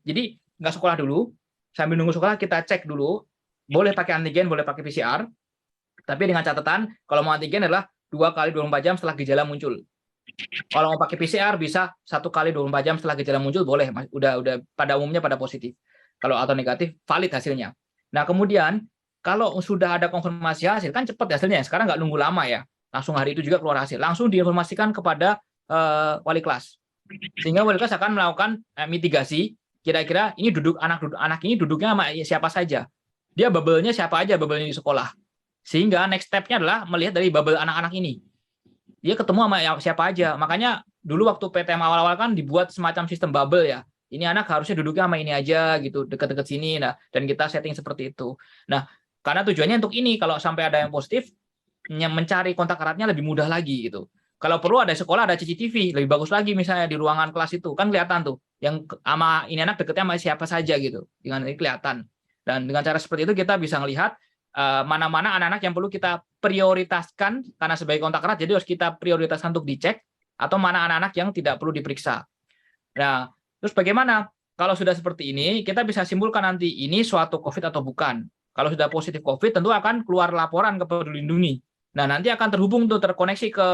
[SPEAKER 3] jadi nggak sekolah dulu, sambil nunggu sekolah kita cek dulu, boleh pakai antigen, boleh pakai PCR, tapi dengan catatan kalau mau antigen adalah 2 kali 24 jam setelah gejala muncul. Kalau mau pakai PCR bisa 1 kali 24 jam setelah gejala muncul, boleh, udah pada umumnya pada positif. Kalau atau negatif valid hasilnya. Nah kemudian kalau sudah ada konfirmasi hasil kan cepat hasilnya. Sekarang nggak nunggu lama ya, langsung hari itu juga keluar hasil, langsung diinformasikan kepada wali kelas. Sehingga wali kelas akan melakukan mitigasi, kira-kira ini anak ini duduknya sama siapa saja. Dia bubble-nya siapa aja bubble-nya di sekolah. Sehingga next step-nya adalah melihat dari bubble anak-anak ini. Dia ketemu sama siapa aja. Makanya dulu waktu PTM awal-awal kan dibuat semacam sistem bubble ya. Ini anak harusnya duduknya sama ini aja gitu, dekat-dekat sini. Nah, dan kita setting seperti itu. Nah, karena tujuannya untuk ini, kalau sampai ada yang positif, mencari kontak eratnya lebih mudah lagi gitu. Kalau perlu ada sekolah ada CCTV, lebih bagus lagi misalnya di ruangan kelas itu. Kan kelihatan tuh, yang sama ini anak deketnya sama siapa saja gitu. Dengan ini kelihatan. Dan dengan cara seperti itu kita bisa melihat mana-mana anak-anak yang perlu kita prioritaskan karena sebagai kontak erat, jadi harus kita prioritaskan untuk dicek, atau mana anak-anak yang tidak perlu diperiksa. Nah, terus bagaimana? Kalau sudah seperti ini, kita bisa simpulkan nanti ini suatu COVID atau bukan. Kalau sudah positif COVID, tentu akan keluar laporan ke Peduli Lindungi. Nah, nanti akan terhubung tuh, terkoneksi ke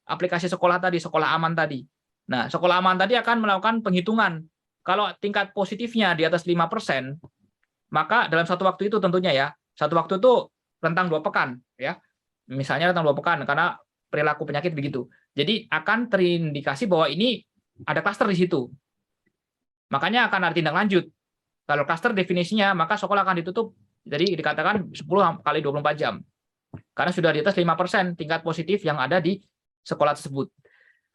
[SPEAKER 3] aplikasi sekolah tadi, Sekolah Aman tadi. Nah, Sekolah Aman tadi akan melakukan penghitungan. Kalau tingkat positifnya di atas 5%, maka dalam satu waktu itu tentunya ya, satu waktu itu rentang 2 pekan ya. Misalnya rentang 2 pekan karena perilaku penyakit begitu. Jadi akan terindikasi bahwa ini ada klaster di situ. Makanya akan ada tindak lanjut. Kalau klaster definisinya, maka sekolah akan ditutup. Jadi dikatakan 10 kali 24 jam. Karena sudah di atas 5% tingkat positif yang ada di sekolah tersebut.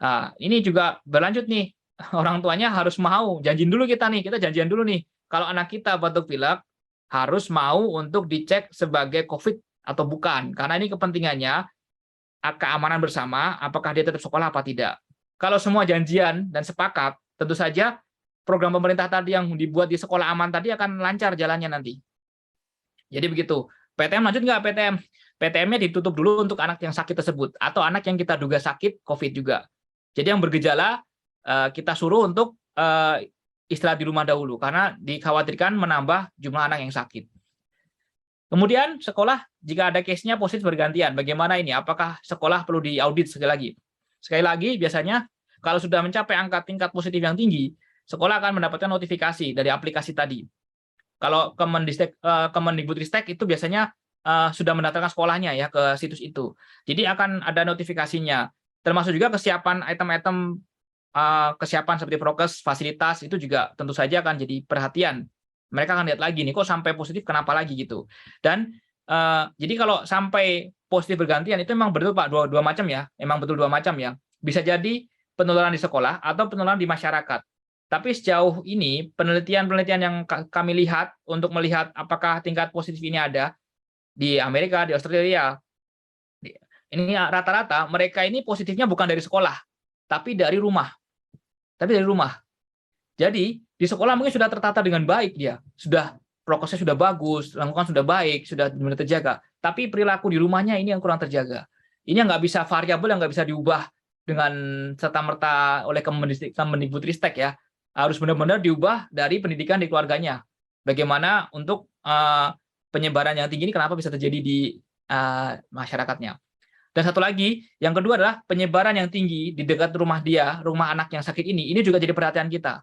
[SPEAKER 3] Nah, ini juga berlanjut nih. Orang tuanya harus mau, janjiin dulu kita janjian dulu nih. Kalau anak kita batuk pilek, harus mau untuk dicek sebagai COVID atau bukan. Karena ini kepentingannya keamanan bersama, apakah dia tetap sekolah apa tidak. Kalau semua janjian dan sepakat, tentu saja program pemerintah tadi yang dibuat di Sekolah Aman tadi akan lancar jalannya nanti. Jadi begitu. PTM lanjut nggak PTM? PTM-nya ditutup dulu untuk anak yang sakit tersebut, atau anak yang kita duga sakit COVID juga. Jadi yang bergejala, kita suruh untuk istirahat di rumah dahulu, karena dikhawatirkan menambah jumlah anak yang sakit. Kemudian sekolah, jika ada case-nya positif bergantian, bagaimana ini? Apakah sekolah perlu diaudit sekali lagi? Sekali lagi, biasanya kalau sudah mencapai angka tingkat positif yang tinggi, sekolah akan mendapatkan notifikasi dari aplikasi tadi. Kalau Kemendikbudristek itu biasanya sudah mendaftarkan sekolahnya ya ke situs itu. Jadi akan ada notifikasinya. Termasuk juga kesiapan item-item kesiapan seperti prokes, fasilitas, itu juga tentu saja akan jadi perhatian. Mereka akan lihat lagi nih, kok sampai positif, kenapa lagi gitu. Dan jadi kalau sampai positif bergantian, itu memang betul Pak, dua macam ya. Memang betul dua macam ya. Bisa jadi penularan di sekolah atau penularan di masyarakat. Tapi sejauh ini, penelitian-penelitian yang kami lihat untuk melihat apakah tingkat positif ini ada di Amerika, di Australia, ini rata-rata mereka ini positifnya bukan dari sekolah, tapi dari rumah. Jadi di sekolah mungkin sudah tertata dengan baik dia, sudah prokesnya sudah bagus, lingkungan sudah baik, sudah benar terjaga. Tapi perilaku di rumahnya ini yang kurang terjaga. Ini yang nggak bisa variabel, yang nggak bisa diubah dengan serta-merta oleh Kemendikbudristek ya. Harus benar-benar diubah dari pendidikan di keluarganya. Bagaimana untuk penyebaran yang tinggi ini kenapa bisa terjadi di masyarakatnya. Dan satu lagi, yang kedua adalah penyebaran yang tinggi di dekat rumah dia, rumah anak yang sakit ini juga jadi perhatian kita.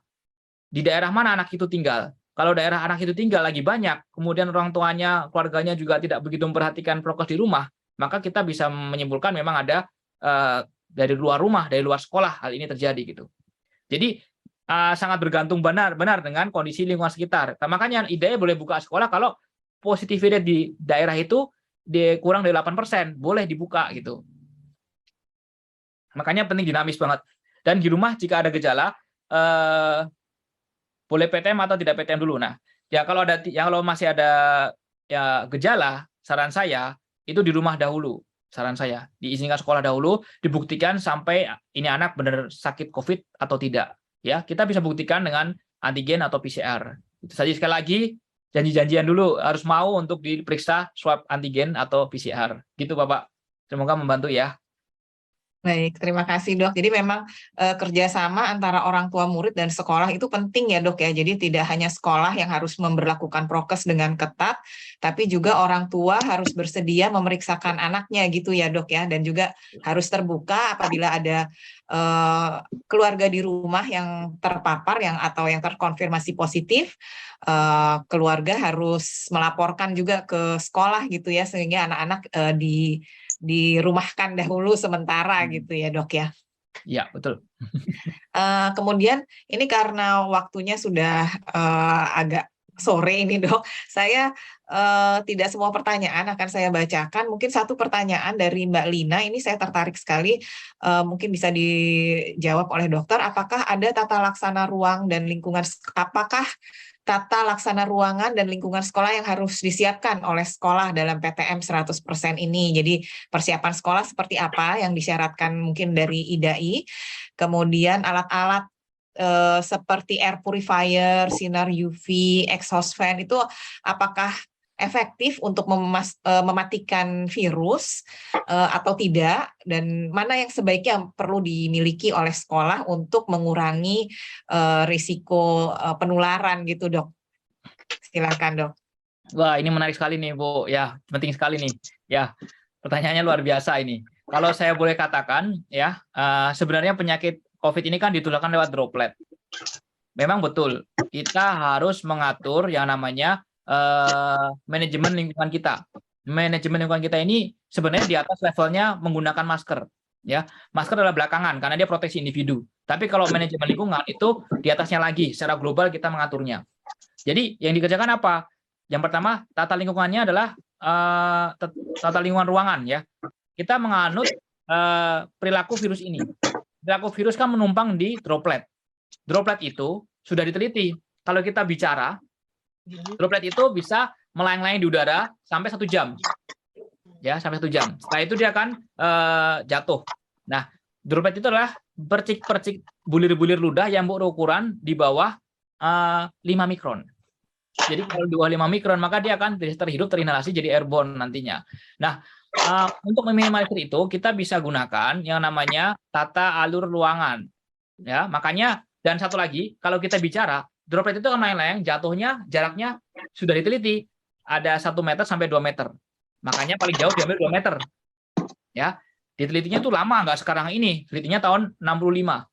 [SPEAKER 3] Di daerah mana anak itu tinggal? Kalau daerah anak itu tinggal lagi banyak, kemudian orang tuanya, keluarganya juga tidak begitu memperhatikan prokes di rumah, maka kita bisa menyimpulkan memang ada dari luar rumah, dari luar sekolah hal ini terjadi gitu. Jadi sangat bergantung benar dengan kondisi lingkungan sekitar. Nah, makanya idenya boleh buka sekolah kalau positivity di daerah itu kurang dari 8%, boleh dibuka gitu. Makanya penting dinamis banget. Dan di rumah jika ada gejala, boleh PTM atau tidak PTM dulu. Nah, ya kalau masih ada ya gejala, saran saya itu di rumah dahulu. Saran saya diizinkan sekolah dahulu, dibuktikan sampai ini anak benar sakit COVID atau tidak. Ya, kita bisa buktikan dengan antigen atau PCR. Itu saja. Sekali lagi, janji-janjian dulu, harus mau untuk diperiksa swab antigen atau PCR. Gitu Bapak. Semoga membantu ya.
[SPEAKER 2] Baik, terima kasih Dok. Jadi memang kerjasama antara orang tua murid dan sekolah itu penting ya Dok ya. Jadi tidak hanya sekolah yang harus memberlakukan prokes dengan ketat, tapi juga orang tua harus bersedia memeriksakan anaknya gitu ya Dok ya. Dan juga harus terbuka apabila ada keluarga di rumah yang terpapar atau yang terkonfirmasi positif, keluarga harus melaporkan juga ke sekolah gitu ya, sehingga anak-anak dirumahkan dahulu sementara gitu ya Dok ya.
[SPEAKER 3] Ya, betul.
[SPEAKER 2] Kemudian ini karena waktunya sudah agak sore ini dok, saya tidak semua pertanyaan akan saya bacakan. Mungkin satu pertanyaan dari Mbak Lina, ini saya tertarik sekali, mungkin bisa dijawab oleh dokter. Apakah ada tata laksana ruang dan lingkungan, apakah tata laksana ruangan dan lingkungan sekolah yang harus disiapkan oleh sekolah dalam PTM 100% ini? Jadi persiapan sekolah seperti apa yang disyaratkan mungkin dari IDAI, kemudian alat-alat seperti air purifier, sinar UV, exhaust fan itu apakah efektif untuk mematikan virus atau tidak, dan mana yang sebaiknya perlu dimiliki oleh sekolah untuk mengurangi risiko penularan gitu dok. Silakan dok.
[SPEAKER 3] Wah, ini menarik sekali nih Bu, ya penting sekali nih, ya pertanyaannya luar biasa ini. Kalau saya boleh katakan, ya sebenarnya penyakit COVID ini kan ditularkan lewat droplet. Memang betul, kita harus mengatur yang namanya manajemen lingkungan kita. Manajemen lingkungan kita ini sebenarnya di atas levelnya menggunakan masker. Ya, masker adalah belakangan karena dia proteksi individu. Tapi kalau manajemen lingkungan itu di atasnya lagi, secara global kita mengaturnya. Jadi yang dikerjakan apa? Yang pertama, tata lingkungannya adalah tata lingkungan ruangan. Ya, kita menganut perilaku virus ini. Perilaku virus kan menumpang di droplet. Droplet itu sudah diteliti. Kalau kita bicara, droplet itu bisa melayang-layang di udara sampai 1 jam. Ya, sampai 1 jam. Setelah itu dia akan jatuh. Nah, droplet itu adalah percik-percik bulir-bulir ludah yang berukuran di bawah 5 mikron. Jadi kalau di bawah 5 mikron, maka dia akan terhirup, terinhalasi, jadi airborne nantinya. Nah, untuk meminimalisir itu, kita bisa gunakan yang namanya tata alur ruangan. Ya, makanya, dan satu lagi, kalau kita bicara, droplet itu kan melayang-layang, jatuhnya, jaraknya sudah diteliti. Ada 1 meter sampai 2 meter. Makanya paling jauh diambil 2 meter. Ya, ditelitinya itu lama, nggak sekarang ini. Telitinya tahun 65.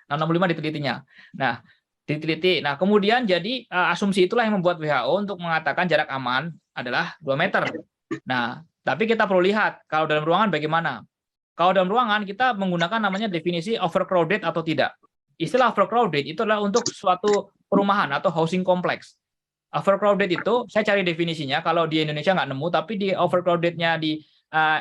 [SPEAKER 3] 65 ditelitinya. Nah, diteliti. Nah, kemudian jadi asumsi itulah yang membuat WHO untuk mengatakan jarak aman adalah 2 meter. Nah, tapi kita perlu lihat kalau dalam ruangan bagaimana. Kalau dalam ruangan kita menggunakan namanya definisi overcrowded atau tidak. Istilah overcrowded itu adalah untuk suatu perumahan atau housing complex. Overcrowded itu saya cari definisinya, kalau di Indonesia nggak nemu, tapi di overcrowded-nya di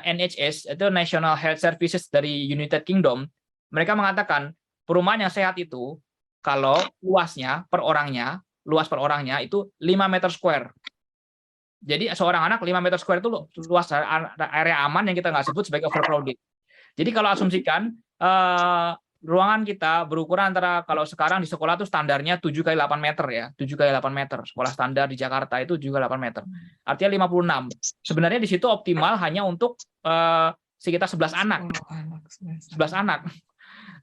[SPEAKER 3] NHS itu National Health Services dari United Kingdom, mereka mengatakan perumahan yang sehat itu kalau luasnya per orangnya, luas per orangnya itu 5 meter square. Jadi seorang anak 5 meter square itu luas area aman yang kita nggak sebut sebagai overcrowded. Jadi kalau asumsikan ruangan kita berukuran antara, kalau sekarang di sekolah itu standarnya 7 x 8 meter ya, 7 x 8 meter. Sekolah standar di Jakarta itu 7 x 8 meter. Artinya 56. Sebenarnya di situ optimal hanya untuk sekitar 11 anak. 11 anak.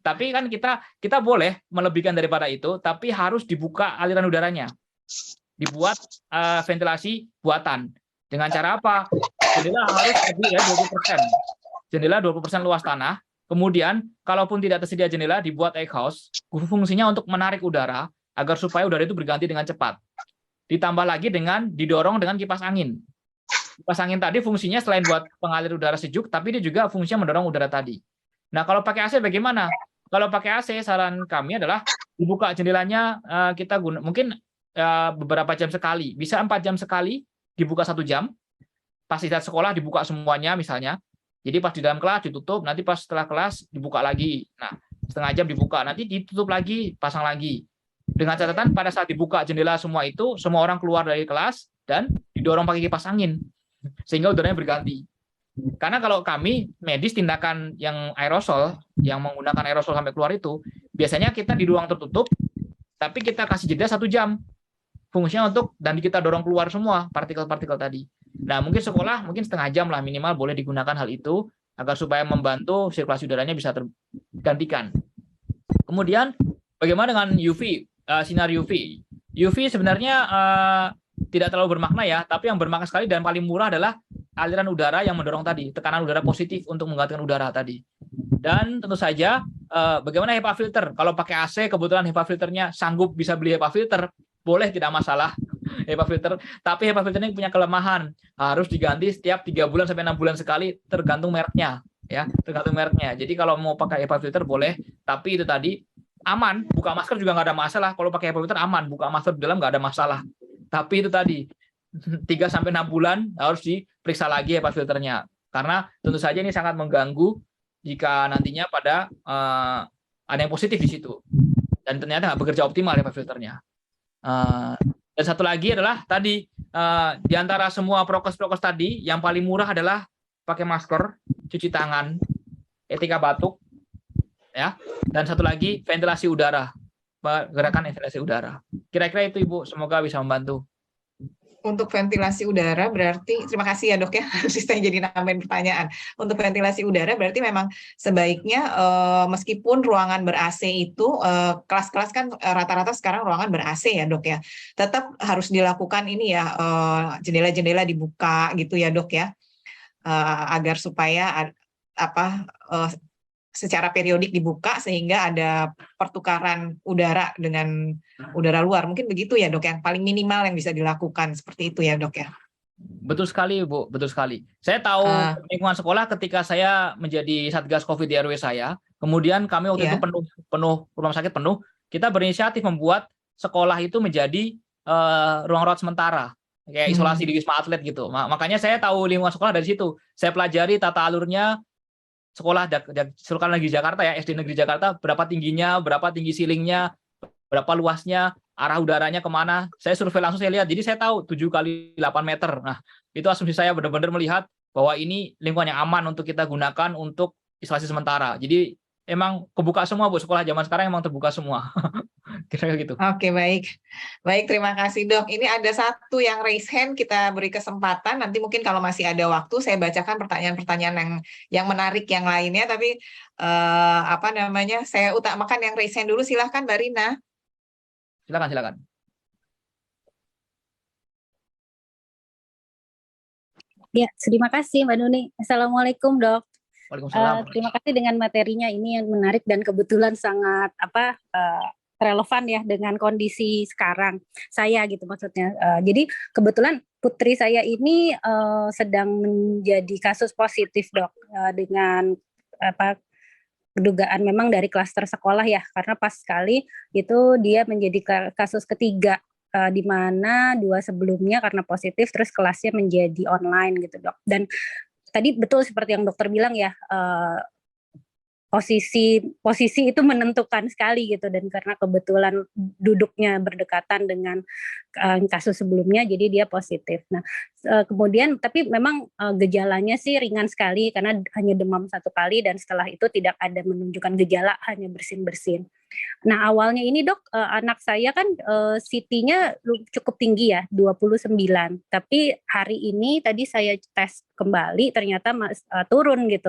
[SPEAKER 3] Tapi kan kita boleh melebihkan daripada itu, tapi harus dibuka aliran udaranya. Dibuat ventilasi buatan. Dengan cara apa? Jendela harus lebih ya 20%. Jendela 20% luas tanah. Kemudian, kalaupun tidak tersedia jendela, dibuat exhaust. Fungsinya untuk menarik udara, agar supaya udara itu berganti dengan cepat. Ditambah lagi dengan didorong dengan kipas angin. Kipas angin tadi fungsinya selain buat pengalir udara sejuk, tapi dia juga fungsinya mendorong udara tadi. Nah, kalau pakai AC bagaimana? Kalau pakai AC, saran kami adalah dibuka jendelanya, kita mungkin beberapa jam sekali. Bisa 4 jam sekali, dibuka 1 jam. Fasilitas sekolah dibuka semuanya misalnya. Jadi pas di dalam kelas ditutup, nanti pas setelah kelas dibuka lagi. Nah, setengah jam dibuka, nanti ditutup lagi, pasang lagi. Dengan catatan pada saat dibuka jendela semua itu, semua orang keluar dari kelas dan didorong pakai kipas angin. Sehingga udaranya berganti. Karena kalau kami medis tindakan yang aerosol, yang menggunakan aerosol sampai keluar itu, biasanya kita di ruang tertutup, tapi kita kasih jeda 1 jam. Fungsinya untuk, dan kita dorong keluar semua partikel-partikel tadi. Nah, mungkin sekolah, mungkin setengah jam lah minimal boleh digunakan hal itu, agar supaya membantu sirkulasi udaranya bisa tergantikan. Kemudian, bagaimana dengan UV, sinar UV? UV sebenarnya tidak terlalu bermakna ya, tapi yang bermakna sekali dan paling murah adalah aliran udara yang mendorong tadi, tekanan udara positif untuk menggantikan udara tadi. Dan tentu saja, bagaimana HEPA filter? Kalau pakai AC, kebetulan HEPA filternya sanggup bisa beli HEPA filter, boleh, tidak masalah HEPA filter. Tapi HEPA filter ini punya kelemahan, harus diganti setiap 3 bulan sampai 6 bulan sekali, tergantung mereknya. ya, tergantung mereknya. Jadi kalau mau pakai HEPA filter boleh, tapi itu tadi aman, buka masker juga nggak ada masalah. Kalau pakai HEPA filter aman, buka masker di dalam nggak ada masalah. Tapi itu tadi 3-6 bulan harus diperiksa lagi HEPA filternya, karena tentu saja ini sangat mengganggu jika nantinya pada ada yang positif di situ dan ternyata nggak bekerja optimal HEPA filternya. Dan satu lagi adalah tadi di antara semua prokes-prokes tadi yang paling murah adalah pakai masker, cuci tangan, etika batuk, ya. Dan satu lagi ventilasi udara, gerakan ventilasi udara. Kira-kira itu Ibu, semoga bisa membantu.
[SPEAKER 2] Untuk ventilasi udara berarti, terima kasih ya dok ya, saya jadi nambahin pertanyaan. Untuk ventilasi udara berarti memang sebaiknya meskipun ruangan ber-AC itu, kelas-kelas kan rata-rata sekarang ruangan ber-AC ya dok ya, tetap harus dilakukan ini ya, jendela-jendela dibuka gitu ya dok ya, agar supaya secara periodik dibuka sehingga ada pertukaran udara dengan udara luar. Mungkin begitu ya dok, yang paling minimal yang bisa dilakukan seperti itu ya dok ya.
[SPEAKER 3] Betul sekali Bu, betul sekali. Saya tahu lingkungan sekolah ketika saya menjadi Satgas Covid di RW saya, kemudian kami waktu itu penuh rumah sakit penuh, kita berinisiatif membuat sekolah itu menjadi ruang rawat sementara, kayak isolasi di Wisma Atlet gitu. Makanya saya tahu lingkungan sekolah dari situ. Saya pelajari tata alurnya sekolah negeri Jakarta ya, SD negeri Jakarta, berapa tingginya, berapa tinggi ceilingnya, berapa luasnya, arah udaranya kemana. Saya survei langsung, saya lihat. Jadi saya tahu 7 kali 8 meter. Nah, itu asumsi saya benar-benar melihat bahwa ini lingkungan yang aman untuk kita gunakan untuk isolasi sementara. Jadi emang kebuka semua Bu, sekolah zaman sekarang emang terbuka semua. Kira-kira gitu.
[SPEAKER 2] Oke, baik. Baik, terima kasih dok. Ini ada satu yang raise hand, kita beri kesempatan. Nanti mungkin kalau masih ada waktu, saya bacakan pertanyaan-pertanyaan yang menarik yang lainnya. Tapi saya utamakan yang raise hand dulu. Silahkan Mbak Rina.
[SPEAKER 3] Silakan.
[SPEAKER 5] Ya, terima kasih Mbak Nuni. Assalamualaikum dok.
[SPEAKER 3] Waalaikumsalam.
[SPEAKER 5] Terima kasih dengan materinya ini yang menarik dan kebetulan sangat relevan ya dengan kondisi sekarang saya gitu maksudnya. Jadi kebetulan putri saya ini sedang menjadi kasus positif dok, dengan dugaan memang dari klaster sekolah ya, karena pas sekali itu dia menjadi kasus ketiga, di mana 2 sebelumnya karena positif terus kelasnya menjadi online gitu dok. Dan tadi betul seperti yang dokter bilang ya, posisi itu menentukan sekali gitu, dan karena kebetulan duduknya berdekatan dengan kasus sebelumnya jadi dia positif. Nah, kemudian tapi memang gejalanya sih ringan sekali karena hanya demam 1 kali dan setelah itu tidak ada menunjukkan gejala, hanya bersin-bersin. Nah, awalnya ini dok, anak saya kan CT-nya cukup tinggi ya, 29. Tapi hari ini tadi saya tes kembali ternyata turun gitu.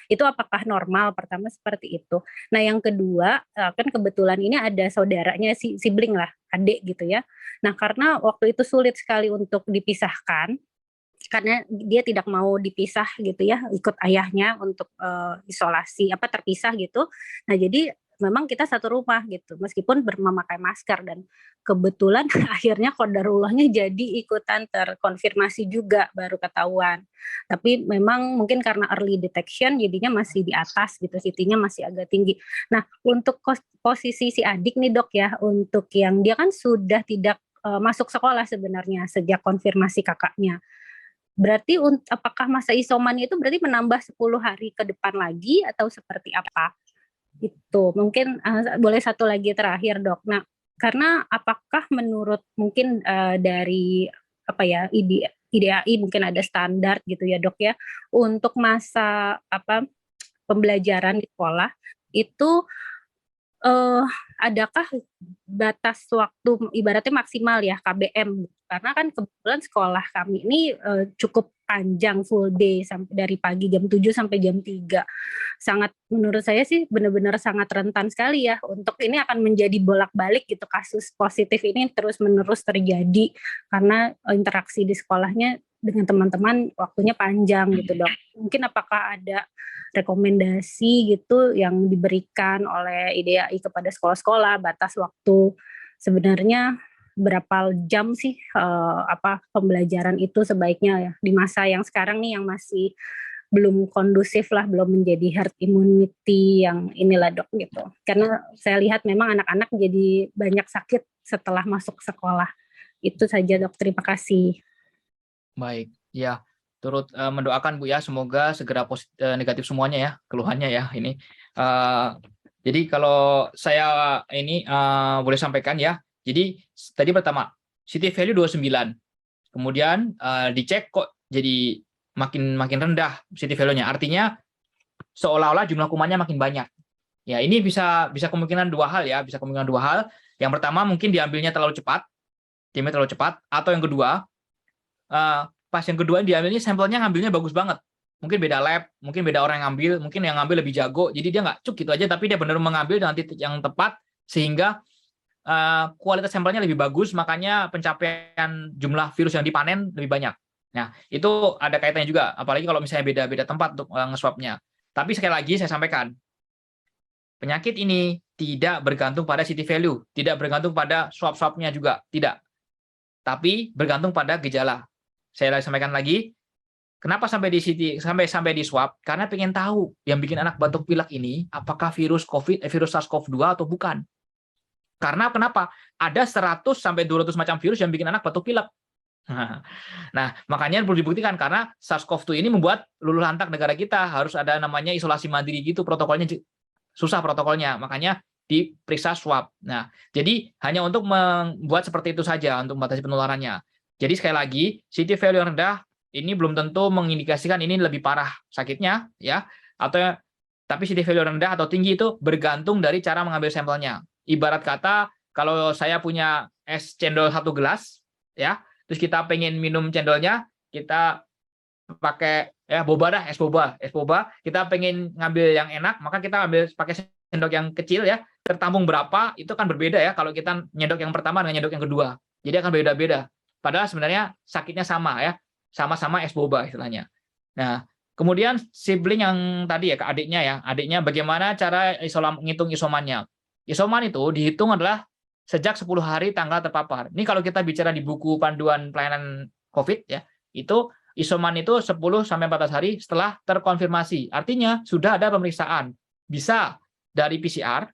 [SPEAKER 5] Itu apakah normal? Pertama seperti itu. Nah, yang kedua, kan kebetulan ini ada saudaranya, sibling lah, adik gitu ya. Nah, karena waktu itu sulit sekali untuk dipisahkan, karena dia tidak mau dipisah gitu ya, ikut ayahnya untuk isolasi terpisah gitu. Nah, jadi memang kita satu rumah gitu, meskipun memakai masker, dan kebetulan akhirnya qadarullahnya jadi ikutan terkonfirmasi juga, baru ketahuan. Tapi memang mungkin karena early detection jadinya masih di atas gitu, CT-nya masih agak tinggi. Nah, untuk posisi si adik nih dok ya, untuk yang dia kan sudah tidak masuk sekolah sebenarnya sejak konfirmasi kakaknya. Berarti apakah masa isomannya itu berarti menambah 10 hari ke depan lagi atau seperti apa? Itu mungkin boleh satu lagi terakhir dok. Nah, karena apakah menurut mungkin dari IDAI mungkin ada standar gitu ya dok ya, untuk masa pembelajaran di sekolah itu adakah batas waktu ibaratnya maksimal ya KBM, karena kan kebetulan sekolah kami ini cukup panjang, full day sampai dari pagi jam 7 sampai jam 3. Sangat menurut saya sih benar-benar sangat rentan sekali ya, untuk ini akan menjadi bolak-balik gitu, kasus positif ini terus-menerus terjadi karena interaksi di sekolahnya dengan teman-teman waktunya panjang gitu dok. Mungkin apakah ada rekomendasi gitu yang diberikan oleh IDAI kepada sekolah-sekolah, batas waktu sebenarnya berapa jam sih pembelajaran itu sebaiknya ya di masa yang sekarang nih yang masih belum kondusif lah, belum menjadi herd immunity yang inilah dok gitu. Karena saya lihat memang anak-anak jadi banyak sakit setelah masuk sekolah. Itu saja dok, terima kasih.
[SPEAKER 3] Baik, ya turut mendoakan Bu ya, semoga segera negatif semuanya ya, keluhannya ya ini. Jadi kalau saya ini boleh sampaikan ya, jadi tadi pertama, city value 29, kemudian dicek kok jadi makin rendah city value-nya, artinya seolah-olah jumlah kumannya makin banyak. Ya ini bisa kemungkinan dua hal ya, bisa kemungkinan dua hal. Yang pertama mungkin diambilnya terlalu cepat, atau yang kedua pas yang kedua diambilnya sampelnya ngambilnya bagus banget. Mungkin beda lab, mungkin beda orang yang ngambil, mungkin yang ngambil lebih jago, jadi dia nggak cuk gitu aja, tapi dia benar mengambil dengan titik yang tepat sehingga kualitas sampelnya lebih bagus, makanya pencapaian jumlah virus yang dipanen lebih banyak. Nah, itu ada kaitannya juga, apalagi kalau misalnya beda-beda tempat untuk nge-swab-nya. Tapi sekali lagi saya sampaikan, penyakit ini tidak bergantung pada city value, tidak bergantung pada swab-swabnya juga, tidak. Tapi bergantung pada gejala. Saya sampaikan lagi, kenapa sampai di swab? Karena pengen tahu yang bikin anak batuk pilek ini apakah virus SARS-CoV-2 atau bukan. Karena kenapa? Ada 100 sampai 200 macam virus yang bikin anak batuk pilek. Nah, makanya perlu dibuktikan karena SARS-CoV-2 ini membuat luluh lantak negara kita harus ada namanya isolasi mandiri gitu, protokolnya susah protokolnya, makanya diperiksa swab. Nah, jadi hanya untuk membuat seperti itu saja untuk membatasi penularannya. Jadi sekali lagi, city value yang rendah ini belum tentu mengindikasikan ini lebih parah sakitnya ya, atau tapi city value rendah atau tinggi itu bergantung dari cara mengambil sampelnya. Ibarat kata kalau saya punya es cendol 1 gelas ya, terus kita pengen minum cendolnya, kita pakai ya es boba, kita pengen ngambil yang enak, maka kita ambil pakai sendok yang kecil ya, tertampung berapa itu kan berbeda ya kalau kita nyendok yang pertama dengan nyendok yang kedua. Jadi akan beda-beda. Padahal sebenarnya sakitnya sama ya, sama-sama es boba istilahnya. Nah, kemudian sibling yang tadi ya, ke adiknya bagaimana cara ngitung isomannya. Isoman itu dihitung adalah sejak 10 hari tanggal terpapar. Ini kalau kita bicara di buku panduan pelayanan COVID ya, itu isoman itu 10 sampai 14 hari setelah terkonfirmasi. Artinya sudah ada pemeriksaan. Bisa dari PCR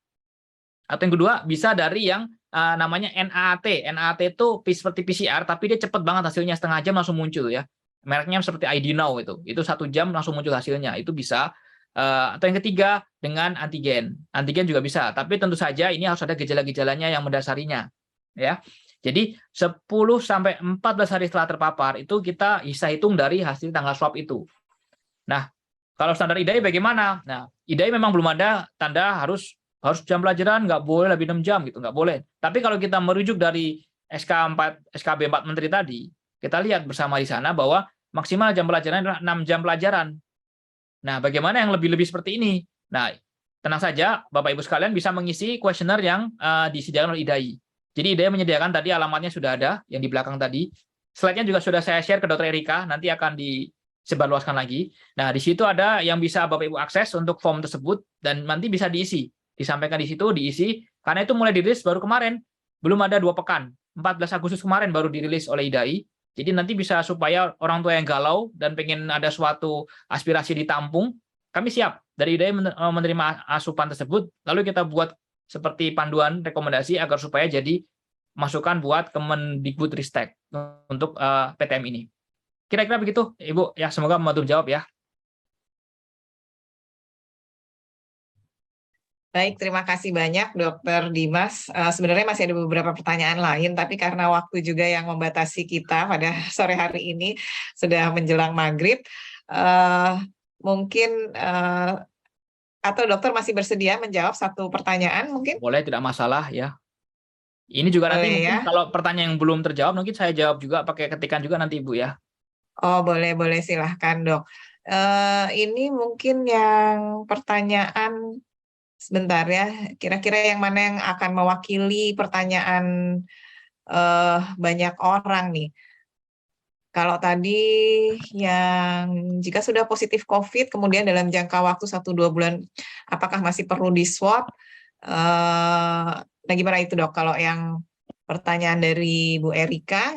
[SPEAKER 3] atau yang kedua bisa dari yang namanya NAAT. NAAT itu seperti PCR tapi dia cepat banget hasilnya, setengah jam langsung muncul ya. Mereknya seperti ID Now itu 1 jam langsung muncul hasilnya. Itu bisa. Atau yang ketiga dengan antigen. Antigen juga bisa, tapi tentu saja ini harus ada gejala-gejalanya yang mendasarinya ya. Jadi 10 sampai 14 hari setelah terpapar itu kita bisa hitung dari hasil tanggal swab itu. Nah, kalau standar IDAI bagaimana? Nah, IDAI memang belum ada tanda harus jam pelajaran, nggak boleh lebih 6 jam gitu, nggak boleh. Tapi kalau kita merujuk dari SKB 4 Menteri tadi, kita lihat bersama di sana bahwa maksimal jam pelajaran adalah 6 jam pelajaran. Nah, bagaimana yang lebih-lebih seperti ini? Nah, tenang saja, Bapak Ibu sekalian bisa mengisi kuesioner yang disediakan oleh IDAI. Jadi IDAI menyediakan tadi alamatnya sudah ada, yang di belakang tadi. Slide-nya juga sudah saya share ke Dr. Erika, nanti akan disebarluaskan lagi. Nah, di situ ada yang bisa Bapak Ibu akses untuk form tersebut, dan nanti bisa diisi. Disampaikan di situ, diisi, karena itu mulai dirilis baru kemarin. Belum ada 2 pekan. 14 Agustus kemarin baru dirilis oleh IDAI. Jadi nanti bisa supaya orang tua yang galau dan pengen ada suatu aspirasi ditampung, kami siap dari IDAI menerima asupan tersebut, lalu kita buat seperti panduan rekomendasi agar supaya jadi masukan buat Kemendikbudristek untuk PTM ini. Kira-kira begitu, Ibu. Ya, semoga membantu jawab ya.
[SPEAKER 2] Baik, terima kasih banyak Dr. Dimas. Sebenarnya masih ada beberapa pertanyaan lain, tapi karena waktu juga yang membatasi kita pada sore hari ini sudah menjelang maghrib, mungkin atau dokter masih bersedia menjawab satu pertanyaan mungkin?
[SPEAKER 3] Boleh, tidak masalah ya. Ini juga nanti mungkin kalau pertanyaan yang belum terjawab, mungkin saya jawab juga pakai ketikan juga nanti Ibu ya.
[SPEAKER 2] Oh, boleh silahkan Dok. Ini mungkin yang pertanyaan sebentar ya, kira-kira yang mana yang akan mewakili pertanyaan banyak orang nih. Kalau tadi yang jika sudah positif COVID, kemudian dalam jangka waktu 1-2 bulan, apakah masih perlu di-swab? Nah, gimana itu Dok? Kalau yang pertanyaan dari Bu Erika,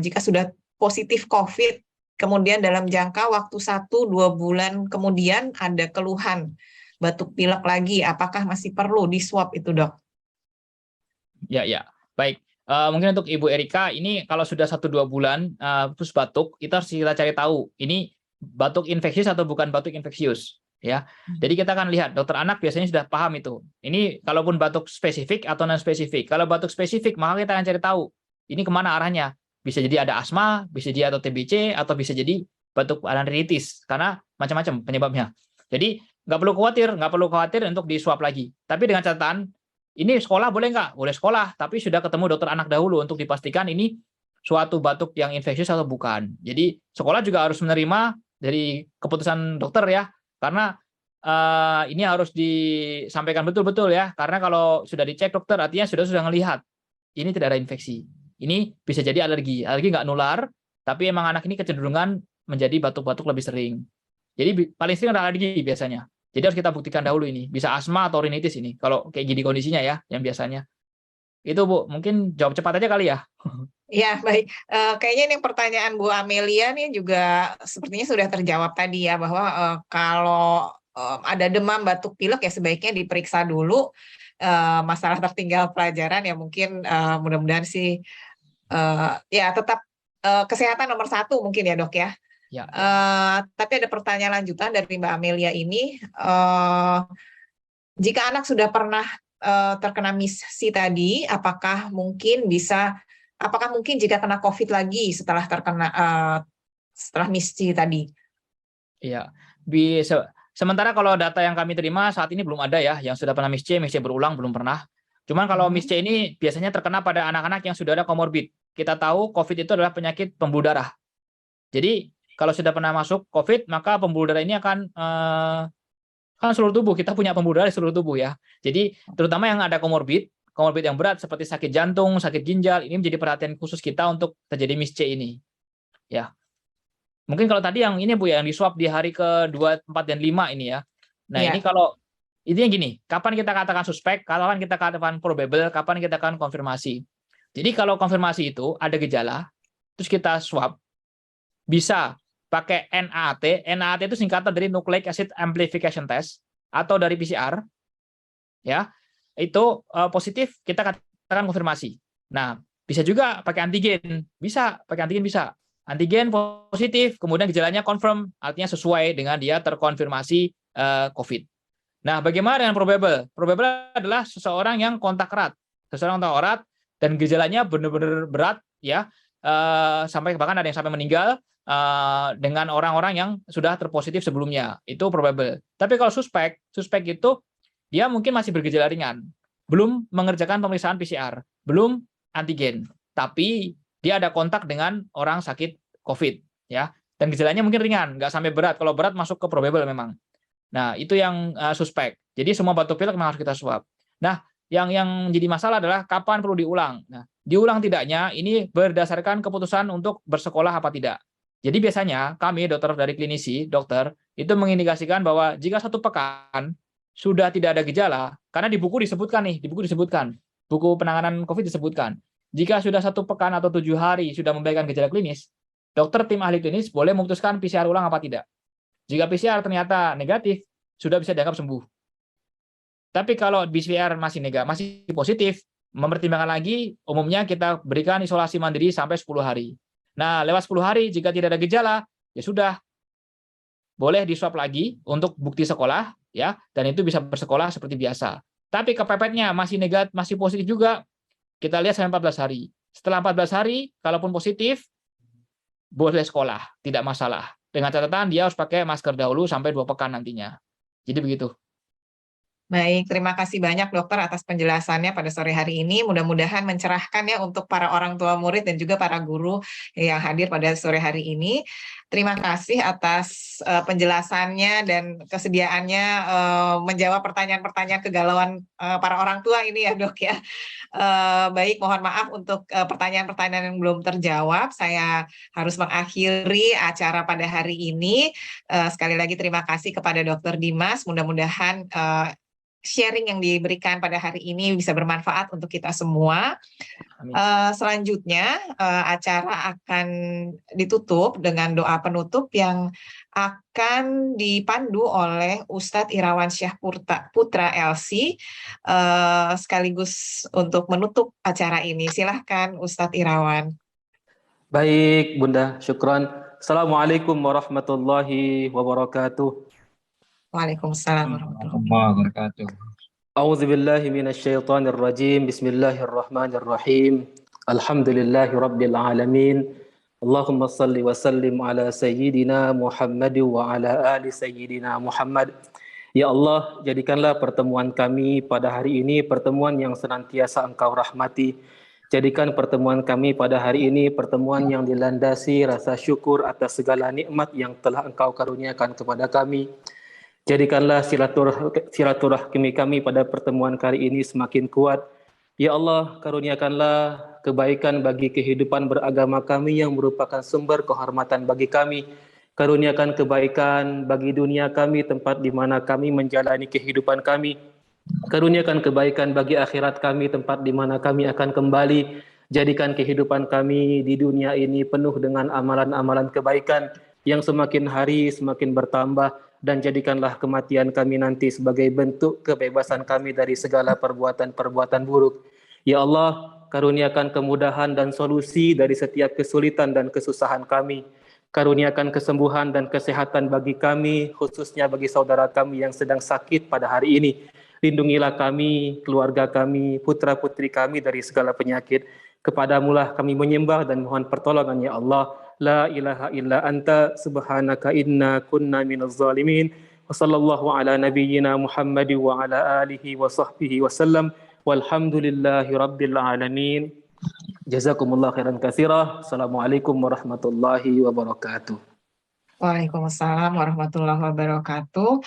[SPEAKER 2] jika sudah positif COVID, kemudian dalam jangka waktu 1-2 bulan kemudian ada keluhan batuk pilek lagi, apakah masih perlu di swab itu, Dok?
[SPEAKER 3] Ya, baik. Mungkin untuk Ibu Erika, ini kalau sudah 1-2 bulan terus batuk, kita harus cari tahu ini batuk infeksius atau bukan batuk infeksius, ya. Jadi kita akan lihat, dokter anak biasanya sudah paham itu. Ini kalaupun batuk spesifik atau non spesifik. Kalau batuk spesifik, maka kita akan cari tahu ini kemana arahnya. Bisa jadi ada asma, bisa jadi atau TBC, atau bisa jadi batuk rinitis, karena macam-macam penyebabnya. Jadi nggak perlu khawatir untuk di swab lagi. Tapi dengan catatan, ini sekolah boleh nggak? Boleh sekolah, tapi sudah ketemu dokter anak dahulu untuk dipastikan ini suatu batuk yang infeksius atau bukan. Jadi sekolah juga harus menerima dari keputusan dokter ya, karena ini harus disampaikan betul-betul ya, karena kalau sudah dicek dokter artinya sudah ngelihat ini tidak ada infeksi. Ini bisa jadi alergi nggak nular, tapi emang anak ini kecenderungan menjadi batuk-batuk lebih sering. Jadi paling sering ada alergi biasanya. Jadi harus kita buktikan dahulu ini, bisa asma atau rinitis ini, kalau kayak gini kondisinya ya, yang biasanya. Itu Bu, mungkin jawab cepat aja kali ya.
[SPEAKER 2] Ya, baik. Kayaknya ini pertanyaan Bu Amelia nih juga sepertinya sudah terjawab tadi ya, bahwa kalau ada demam, batuk, pilek ya sebaiknya diperiksa dulu. Masalah tertinggal pelajaran ya mungkin mudah-mudahan sih ya tetap kesehatan nomor 1 mungkin ya Dok ya.
[SPEAKER 3] Ya.
[SPEAKER 2] Tapi ada pertanyaan lanjutan dari Mbak Amelia ini, jika anak sudah pernah terkena MIS-C tadi, apakah mungkin jika kena COVID lagi setelah terkena setelah MIS-C tadi?
[SPEAKER 3] Iya, bisa. Sementara kalau data yang kami terima saat ini belum ada ya yang sudah pernah MIS-C berulang belum pernah. Cuman kalau MIS-C ini biasanya terkena pada anak-anak yang sudah ada komorbid. Kita tahu COVID itu adalah penyakit pembuluh darah. Jadi kalau sudah pernah masuk COVID, maka pembuluh darah ini akan kan seluruh tubuh, kita punya pembuluh darah di seluruh tubuh ya. Jadi terutama yang ada komorbid yang berat seperti sakit jantung, sakit ginjal, ini menjadi perhatian khusus kita untuk terjadi MIS-C ini. Ya. Mungkin kalau tadi yang ini Bu yang di swab di hari ke-2, 4 dan 5 ini ya. Nah, ini kalau intinya gini, kapan kita katakan suspek, kapan kita katakan probable, kapan kita katakan konfirmasi. Jadi kalau konfirmasi itu ada gejala, terus kita swab, bisa pakai NAAT. NAAT itu singkatan dari Nucleic Acid Amplification Test atau dari PCR. Ya. Itu positif, kita katakan konfirmasi. Nah, bisa juga pakai antigen. Bisa, pakai antigen bisa. Antigen positif, kemudian gejalanya confirm, artinya sesuai dengan dia terkonfirmasi COVID. Nah, bagaimana dengan probable? Probable adalah seseorang yang kontak erat. Seseorang kontak erat dan gejalanya benar-benar berat, ya, sampai bahkan ada yang sampai meninggal dengan orang-orang yang sudah terpositif sebelumnya. Itu probable. Tapi kalau suspek itu dia mungkin masih bergejala ringan, belum mengerjakan pemeriksaan PCR, belum antigen, tapi dia ada kontak dengan orang sakit COVID, ya, dan gejalanya mungkin ringan, nggak sampai berat. Kalau berat masuk ke probable memang. Nah, itu yang suspek. Jadi semua batuk pilek memang harus kita swab. Nah, yang jadi masalah adalah kapan perlu diulang. Nah, diulang tidaknya ini berdasarkan keputusan untuk bersekolah apa tidak. Jadi biasanya kami dari klinisi dokter itu mengindikasikan bahwa jika 1 pekan sudah tidak ada gejala, karena di buku disebutkan, buku penanganan COVID disebutkan. Jika sudah 1 pekan atau 7 hari sudah memberikan gejala klinis, dokter tim ahli klinis boleh memutuskan PCR ulang apa tidak. Jika PCR ternyata negatif, sudah bisa dianggap sembuh. Tapi kalau PCR masih positif, mempertimbangkan lagi, umumnya kita berikan isolasi mandiri sampai 10 hari. Nah, lewat 10 hari jika tidak ada gejala, ya sudah boleh di-swab lagi untuk bukti sekolah, ya, dan itu bisa bersekolah seperti biasa. Tapi kepepetnya masih negatif, masih positif juga, kita lihat sampai 14 hari. Setelah 14 hari, kalaupun positif, boleh sekolah, tidak masalah. Dengan catatan dia harus pakai masker dahulu sampai 2 pekan nantinya. Jadi begitu.
[SPEAKER 2] Baik, terima kasih banyak dokter atas penjelasannya pada sore hari ini. Mudah-mudahan mencerahkan ya untuk para orang tua murid dan juga para guru yang hadir pada sore hari ini. Terima kasih atas penjelasannya dan kesediaannya menjawab pertanyaan-pertanyaan kegalauan para orang tua ini ya Dok ya. Baik, mohon maaf untuk pertanyaan-pertanyaan yang belum terjawab. Saya harus mengakhiri acara pada hari ini. Sekali lagi terima kasih kepada Dr. Dimas. Mudah-mudahan sharing yang diberikan pada hari ini bisa bermanfaat untuk kita semua. Selanjutnya acara akan ditutup dengan doa penutup yang akan dipandu oleh Ustadz Irawan Syah Putra LC sekaligus untuk menutup acara ini. Silahkan Ustadz Irawan.
[SPEAKER 6] Baik Bunda, syukran. Assalamualaikum warahmatullahi wabarakatuh.
[SPEAKER 2] Waalaikumsalam warahmatullahi
[SPEAKER 4] wabarakatuh.
[SPEAKER 6] A'udzubillahi minasyaitonir rajim. Bismillahirrahmanirrahim. Alhamdulillahi rabbil alamin. Allahumma salli wa sallim ala sayyidina Muhammad wa ala ali sayyidina Muhammad. Ya Allah, jadikanlah pertemuan kami pada hari ini pertemuan yang senantiasa Engkau rahmati. Jadikan pertemuan kami pada hari ini pertemuan yang dilandasi rasa syukur atas segala nikmat yang telah Engkau karuniakan kepada kami. Jadikanlah silaturahmi kami pada pertemuan kali ini semakin kuat. Ya Allah, karuniakanlah kebaikan bagi kehidupan beragama kami yang merupakan sumber kehormatan bagi kami. Karuniakan kebaikan bagi dunia kami, tempat di mana kami menjalani kehidupan kami. Karuniakan kebaikan bagi akhirat kami, tempat di mana kami akan kembali. Jadikan kehidupan kami di dunia ini penuh dengan amalan-amalan kebaikan yang semakin hari semakin bertambah, dan jadikanlah kematian kami nanti sebagai bentuk kebebasan kami dari segala perbuatan-perbuatan buruk. Ya Allah, karuniakan kemudahan dan solusi dari setiap kesulitan dan kesusahan kami. Karuniakan kesembuhan dan kesehatan bagi kami, khususnya bagi saudara kami yang sedang sakit pada hari ini. Lindungilah kami, keluarga kami, putra-putri kami dari segala penyakit. Kepadamulah kami menyembah dan mohon pertolongan, ya Allah. La ilaha illa anta subhanaka inna kunna minaz zalimin. Wa sallallahu ala nabiyyina Muhammad wa ala alihi wa sahbihi wa sallam. Walhamdulillahi rabbil alamin. Jazakumullah khairan katsira. Assalamualaikum warahmatullahi wabarakatuh.
[SPEAKER 2] Waalaikumsalam warahmatullahi wabarakatuh.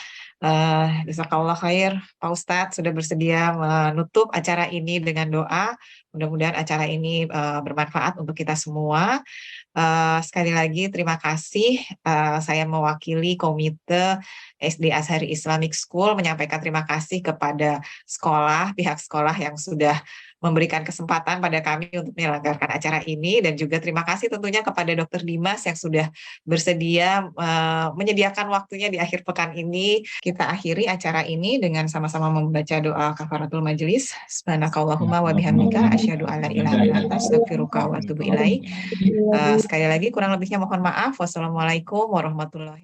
[SPEAKER 2] Jazakallah khair, Pak Ustadz sudah bersedia menutup acara ini dengan doa. Mudah-mudahan acara ini bermanfaat untuk kita semua. Sekali lagi terima kasih. Saya mewakili Komite SD Azhari Islamic School menyampaikan terima kasih kepada sekolah, pihak sekolah yang sudah memberikan kesempatan pada kami untuk menyelenggarakan acara ini, dan juga terima kasih tentunya kepada Dr. Dimas yang sudah bersedia menyediakan waktunya di akhir pekan ini. Kita akhiri acara ini dengan sama-sama membaca doa kafaratul majelis. Subhanakallahumma wa bihamdika asyhadu an la ilaha illa anta astaghfiruka wa atubu ilaik. Sekali lagi kurang lebihnya mohon maaf. Wassalamualaikum warahmatullahi wabarakatuh.